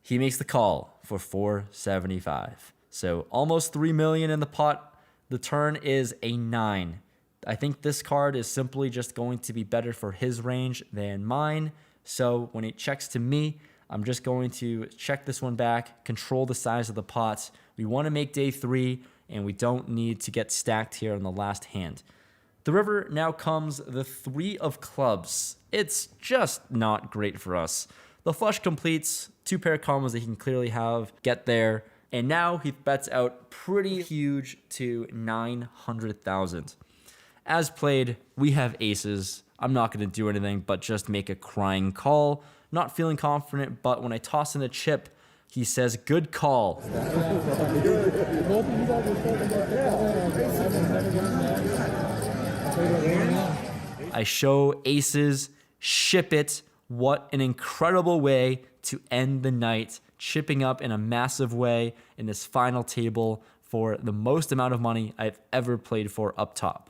He makes the call for 475. So almost 3 million in the pot. The turn is a 9. I think this card is simply just going to be better for his range than mine. So when it checks to me, I'm just going to check this one back, control the size of the pots. We want to make day 3, and we don't need to get stacked here on the last hand. The river now comes the 3 of clubs. It's just not great for us. The flush completes, 2 pair combos that he can clearly have, get there, and now he bets out pretty huge to 900,000. As played, we have aces. I'm not going to do anything but just make a crying call. Not feeling confident, but when I toss in the chip, he says, good call. I show aces, ship it. What an incredible way to end the night, chipping up in a massive way in this final table for the most amount of money I've ever played for up top.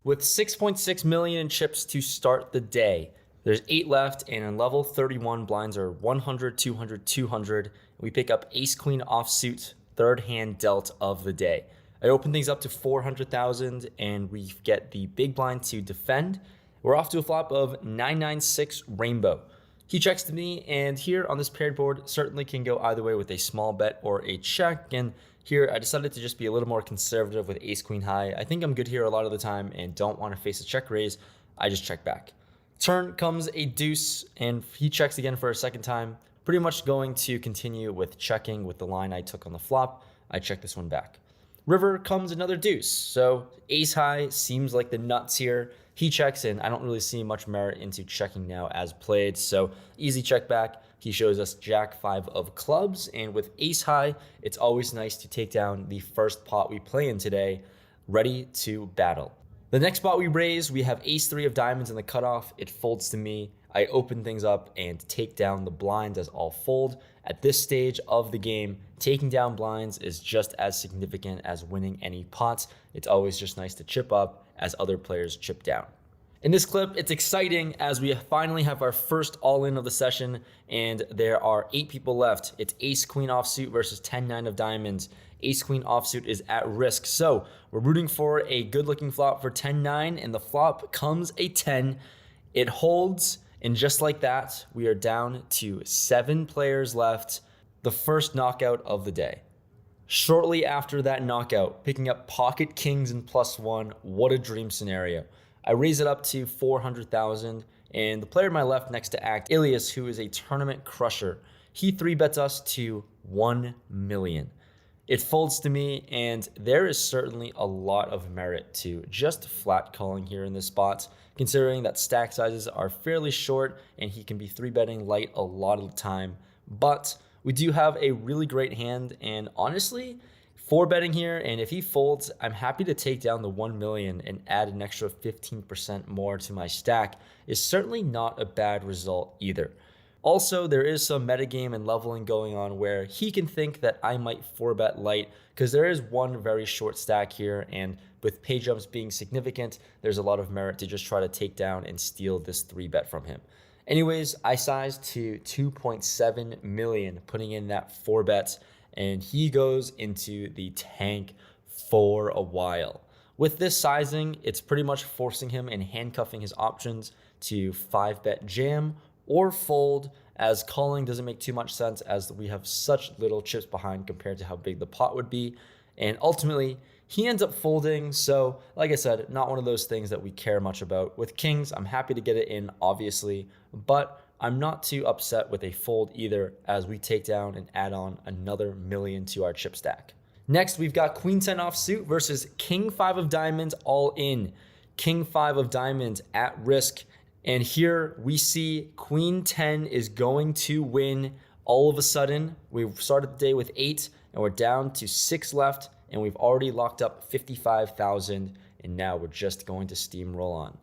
With 6.6 million in chips to start the day, there's 8 left, and in level 31, blinds are 100, 200, 200. We pick up ace queen offsuit, third hand dealt of the day. I open things up to 400,000, and we get the big blind to defend. We're off to a flop of 996 rainbow. He checks to me, and here on this paired board, certainly can go either way with a small bet or a check. And here, I decided to just be a little more conservative with ace queen high. I think I'm good here a lot of the time and don't want to face a check raise. I just check back. Turn comes a deuce, and he checks again for a second time. Pretty much going to continue with checking with the line I took on the flop. I check this one back. River comes another deuce. So ace high seems like the nuts here. He checks in. I don't really see much merit into checking now as played. So easy check back. He shows us jack 5 of clubs. And with ace high, it's always nice to take down the first pot we play in today. Ready to battle. The next spot we raise, we have ace 3 of diamonds in the cutoff. It folds to me. I open things up and take down the blinds as all fold. At this stage of the game, taking down blinds is just as significant as winning any pots. It's always just nice to chip up as other players chip down. In this clip, it's exciting as we finally have our first all-in of the session, and there are 8 people left. It's ace queen offsuit versus 10-9 of diamonds. Ace queen offsuit is at risk, so we're rooting for a good-looking flop for 10-9, and the flop comes a 10. It holds, and just like that, we are down to 7 players left. The first knockout of the day. Shortly after that knockout, picking up pocket kings and +1. What a dream scenario. I raise it up to 400,000, and the player to my left next to act, Ilias, who is a tournament crusher, he 3-bets us to 1 million. It folds to me, and there is certainly a lot of merit to just flat calling here in this spot, considering that stack sizes are fairly short and he can be 3-betting light a lot of the time. But we do have a really great hand, and honestly, 4-betting here, and if he folds, I'm happy to take down the 1 million and add an extra 15% more to my stack. Is certainly not a bad result either. Also, there is some metagame and leveling going on where he can think that I might 4-bet light because there is one very short stack here, and with pay jumps being significant, there's a lot of merit to just try to take down and steal this 3-bet from him. Anyways, I sized to 2.7 million, putting in that 4-bet, and he goes into the tank for a while. With this sizing, it's pretty much forcing him and handcuffing his options to 5-bet jam or fold, as calling doesn't make too much sense as we have such little chips behind compared to how big the pot would be. And ultimately, he ends up folding. So like I said, not one of those things that we care much about. With kings, I'm happy to get it in, obviously, but I'm not too upset with a fold either as we take down and add on another million to our chip stack. Next, we've got queen 10 offsuit versus king 5 of diamonds all in. King 5 of diamonds at risk. And here we see queen 10 is going to win all of a sudden. We've started the day with 8 and we're down to 6 left, and we've already locked up 55,000, and now we're just going to steamroll on.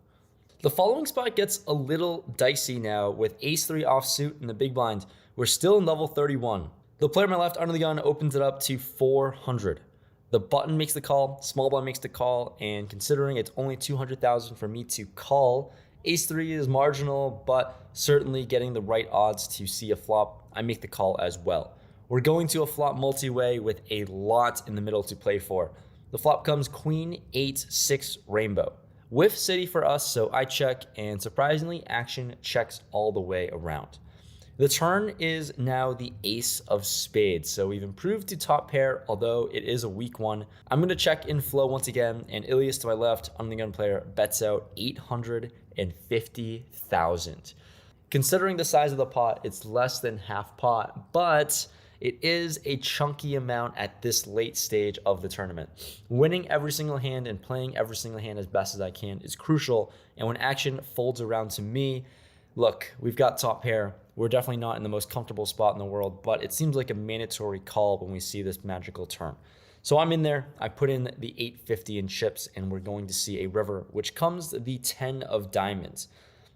The following spot gets a little dicey now with ace 3 offsuit in the big blind. We're still in level 31. The player on my left under the gun opens it up to 400. The button makes the call, small blind makes the call, and considering it's only 200,000 for me to call, ace 3 is marginal, but certainly getting the right odds to see a flop, I make the call as well. We're going to a flop multi-way with a lot in the middle to play for. The flop comes queen 8-6 rainbow. Whiff city for us, so I check, and surprisingly, action checks all the way around. The turn is now the ace of spades, so we've improved to top pair, although it is a weak one. I'm going to check in flow once again, and Ilias to my left, on the gun player, bets out 850,000. Considering the size of the pot, it's less than half pot, but it is a chunky amount at this late stage of the tournament. Winning every single hand and playing every single hand as best as I can is crucial, and when action folds around to me, Look, we've got top pair. We're definitely not in the most comfortable spot in the world, but it seems like a mandatory call when we see this magical turn. So I'm in there. I put in the 850 in chips, and we're going to see a river, which comes the 10 of diamonds.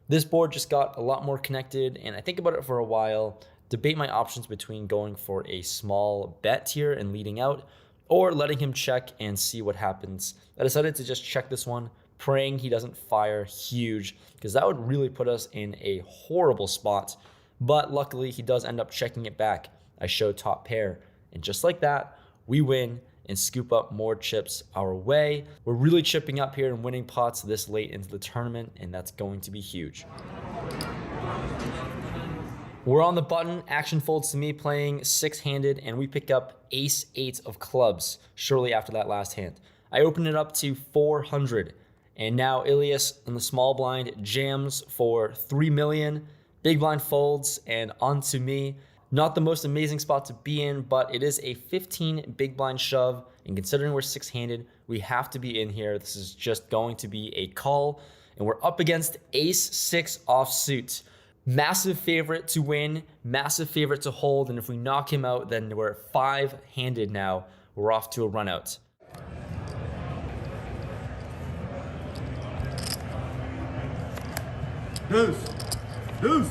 This board just got a lot more connected, and I think about it for a while, debate my options between going for a small bet here and leading out, or letting him check and see what happens. I decided to just check this one, praying he doesn't fire huge, because that would really put us in a horrible spot. But luckily, he does end up checking it back. I show top pair, and just like that, we win and scoop up more chips our way. We're really chipping up here and winning pots this late into the tournament, and that's going to be huge. We're on the button. Action folds to me playing six-handed, and we pick up ace-8 of clubs shortly after that last hand. I open it up to 400, and now Ilias in the small blind jams for 3 million. Big blind folds, and onto me. Not the most amazing spot to be in, but it is a 15 big blind shove, and considering we're six-handed, we have to be in here. This is just going to be a call, and we're up against ace-6 offsuit. Massive favorite to win, massive favorite to hold, and if we knock him out, then we're five-handed now. We're off to a run out. Deuce. Deuce.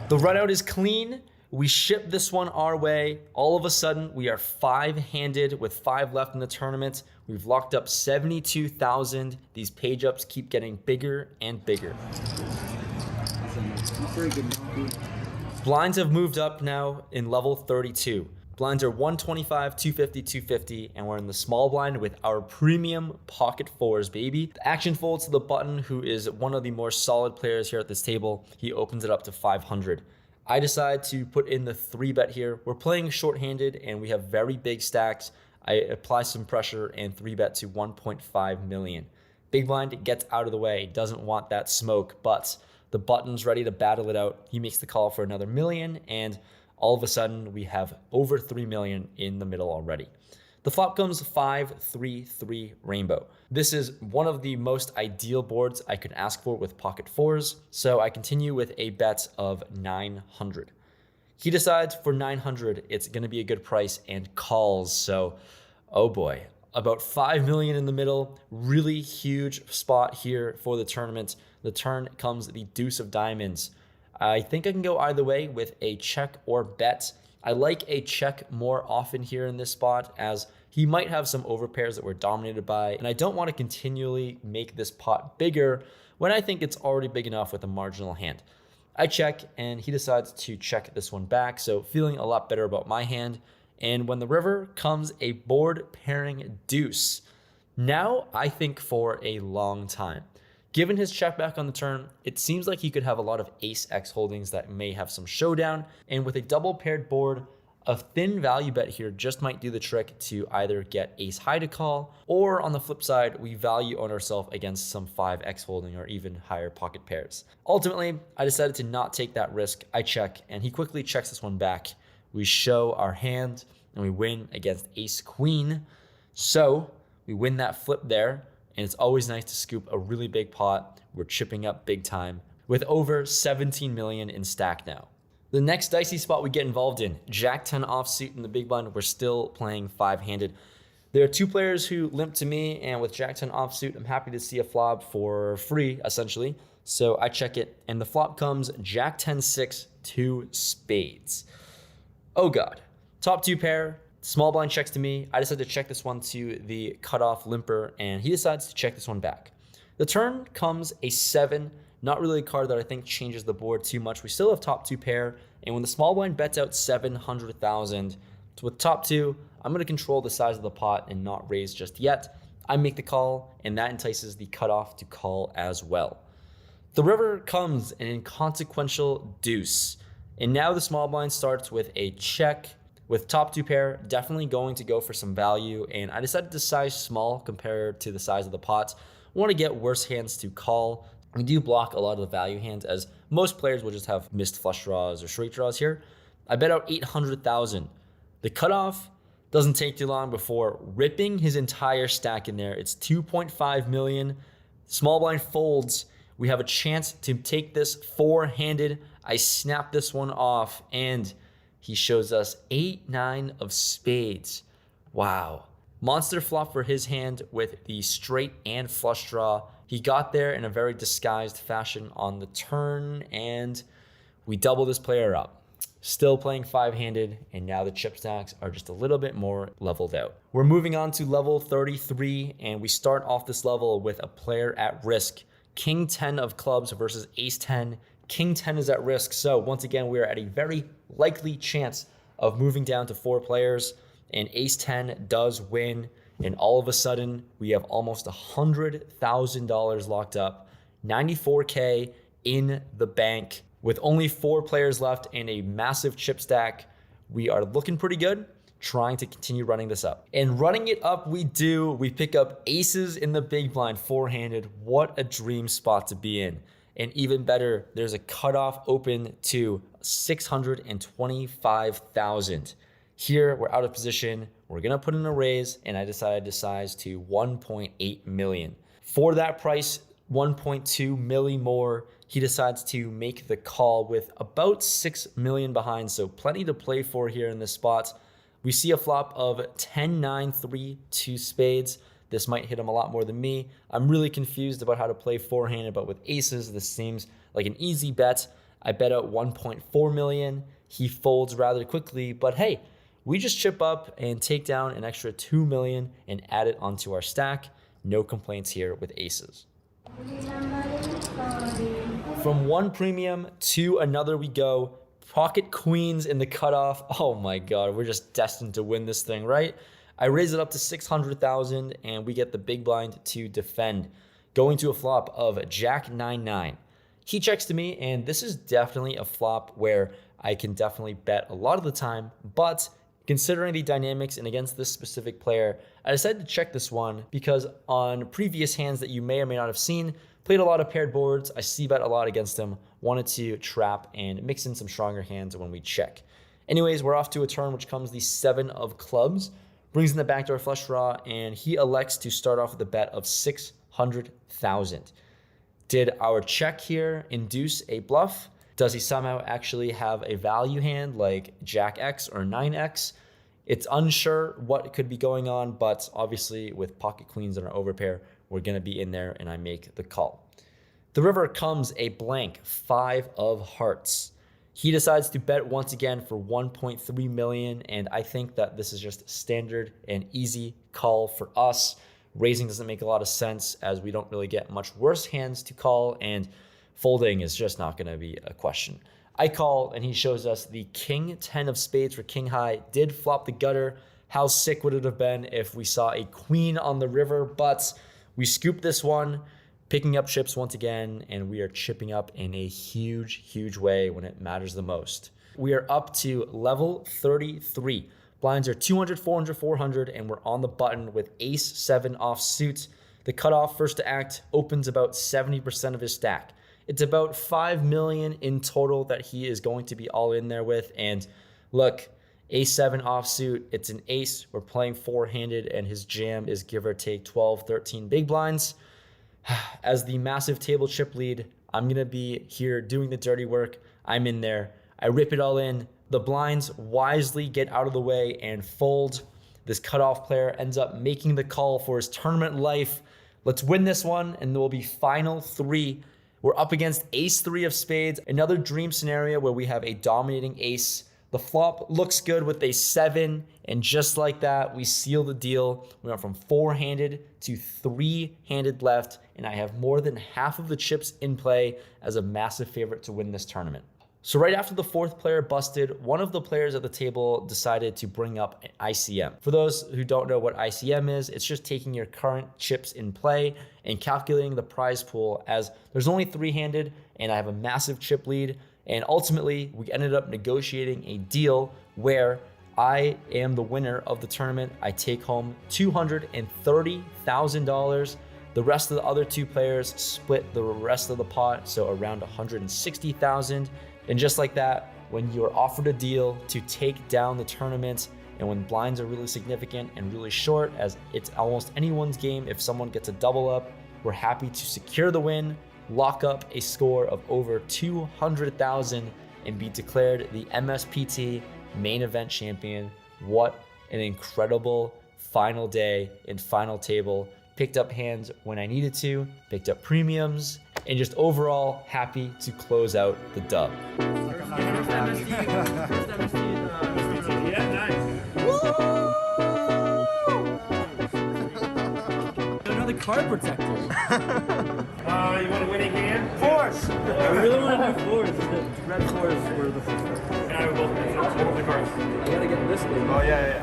The run out is clean. We ship this one our way. All of a sudden, we are five-handed with 5 left in the tournament. We've locked up 72,000. These page ups keep getting bigger and bigger. Blinds have moved up now in level 32. Blinds are 125, 250, 250, and we're in the small blind with our premium pocket fours, baby. The action folds to the button, who is one of the more solid players here at this table. He opens it up to 500. I decide to put in the 3-bet here. We're playing short-handed, and we have very big stacks. I apply some pressure and 3-bet to 1.5 million. Big blind gets out of the way, doesn't want that smoke, but the button's ready to battle it out. He makes the call for another million, and all of a sudden we have over 3 million in the middle already. The flop comes 5-3-3 rainbow. This is one of the most ideal boards I could ask for with pocket fours, so I continue with a bet of 900. He decides for 900 it's going to be a good price and calls, so oh boy. About 5 million in the middle, really huge spot here for the tournament. The turn comes the deuce of diamonds. I think I can go either way with a check or bet. I like a check more often here in this spot, as he might have some overpairs that we're dominated by, and I don't want to continually make this pot bigger when I think it's already big enough with a marginal hand. I check, and he decides to check this one back, so feeling a lot better about my hand. And when the river comes a board pairing deuce, now I think for a long time. Given his check back on the turn, it seems like he could have a lot of ace-x holdings that may have some showdown, and with a double paired board, a thin value bet here just might do the trick to either get ace-high to call, or on the flip side, we value on ourselves against some 5x holding or even higher pocket pairs. Ultimately, I decided to not take that risk. I check, and he quickly checks this one back. We show our hand, and we win against ace-queen. So we win that flip there, and it's always nice to scoop a really big pot. We're chipping up big time with over 17 million in stack now. The next dicey spot we get involved in, Jack 10 offsuit in the big blind. We're still playing five-handed. There are two players who limp to me, and with Jack 10 offsuit, I'm happy to see a flop for free, essentially. So I check it, and the flop comes Jack 10-6, 2 spades. Oh God. Top two pair, small blind checks to me. I decided to check this one to the cutoff limper, and he decides to check this one back. The turn comes a 7, not really a card that I think changes the board too much. We still have top two pair, and when the small blind bets out 700,000, with top two, I'm going to control the size of the pot and not raise just yet. I make the call, and that entices the cutoff to call as well. The river comes an inconsequential deuce, and now the small blind starts with a check. With top two pair, definitely going to go for some value, and I decided to size small compared to the size of the pot. I want to get worse hands to call. We do block a lot of the value hands, as most players will just have missed flush draws or straight draws here. I bet out 800,000. The cutoff doesn't take too long before ripping his entire stack in there. It's 2.5 million. Small blind folds. We have a chance to take this four-handed. I snap this one off, and he shows us 8-9 of spades. Wow. Monster flop for his hand with the straight and flush draw. He got there in a very disguised fashion on the turn, and we double this player up. Still playing five-handed, and now the chip stacks are just a little bit more leveled out. We're moving on to level 33, and we start off this level with a player at risk. King 10 of clubs versus ace 10. King 10 is at risk, so once again, we are at a very likely chance of moving down to 4 players, and ace 10 does win, and all of a sudden, we have almost $100,000 locked up, 94K in the bank. With only 4 players left and a massive chip stack, we are looking pretty good, trying to continue running this up. And running it up we do. We pick up aces in the big blind, four-handed. What a dream spot to be in. And even better, there's a cutoff open to 625,000. Here, we're out of position. We're gonna put in a raise, and I decided to size to 1.8 million. For that price, 1.2 milli more, he decides to make the call with about 6 million behind, so plenty to play for here in this spot. We see a flop of 10-9-3 2 spades. This might hit him a lot more than me. I'm really confused about how to play four-handed, but with aces, this seems like an easy bet. I bet out 1.4 million. He folds rather quickly, but hey, we just chip up and take down an extra 2 million and add it onto our stack. No complaints here with aces. From one premium to another we go. Pocket queens in the cutoff. Oh my God, we're just destined to win this thing, right? I raise it up to 600,000 and we get the big blind to defend. Going to a flop of Jack 9-9. He checks to me, and this is definitely a flop where I can definitely bet a lot of the time, but considering the dynamics and against this specific player, I decided to check this one because on previous hands that you may or may not have seen, played a lot of paired boards, I c-bet a lot against him, wanted to trap and mix in some stronger hands when we check. Anyways, we're off to a turn which comes the 7 of clubs, brings in the backdoor flush draw, and he elects to start off with a bet of 600,000. Did our check here induce a bluff? Does he somehow actually have a value hand like Jack X or 9X? It's unsure what could be going on, but obviously with pocket queens and our overpair, we're gonna be in there and I make the call. The river comes a blank 5 of hearts. He decides to bet once again for 1.3 million, and I think that this is just standard and easy call for us. Raising doesn't make a lot of sense as we don't really get much worse hands to call, and folding is just not gonna be a question. I call, and he shows us the King 10 of spades for king high. Did flop the gutter. How sick would it have been if we saw a queen on the river? But we scoop this one, picking up chips once again, and we are chipping up in a huge, huge way when it matters the most. We are up to level 33. Blinds are 200, 400, 400, and we're on the button with ace 7 offsuit. The cutoff first to act opens about 70% of his stack. It's about 5 million in total that he is going to be all in there with. And look, ace 7 offsuit, it's an ace. We're playing four-handed, and his jam is give or take 12, 13 big blinds. As the massive table chip lead, I'm going to be here doing the dirty work. I'm in there. I rip it all in. The blinds wisely get out of the way and fold. This cutoff player ends up making the call for his tournament life. Let's win this one, and there will be final 3. We're up against ace 3 of spades, another dream scenario where we have a dominating ace. The flop looks good with a 7, and just like that, we seal the deal. We went from four-handed to three-handed left, and I have more than half of the chips in play as a massive favorite to win this tournament. So right after the 4th player busted, one of the players at the table decided to bring up ICM. For those who don't know what ICM is, it's just taking your current chips in play and calculating the prize pool, as there's only three-handed and I have a massive chip lead. And ultimately, we ended up negotiating a deal where I am the winner of the tournament. I take home $230,000. The rest of the other 2 players split the rest of the pot, so around $160,000. And just like that, when you're offered a deal to take down the tournament, and when blinds are really significant and really short, as it's almost anyone's game if someone gets a double up, we're happy to secure the win. lock up a score of over 200,000, and be declared the MSPT main event champion. What an incredible final day and final table. Picked up hands when I needed to, picked up premiums, and just overall happy to close out the dub. Yeah, nice. Another card protector. You want a winning hand? Fours. I really want to do fours. The red fours were the first. And I will both the cards. I gotta get this thing. Oh, yeah.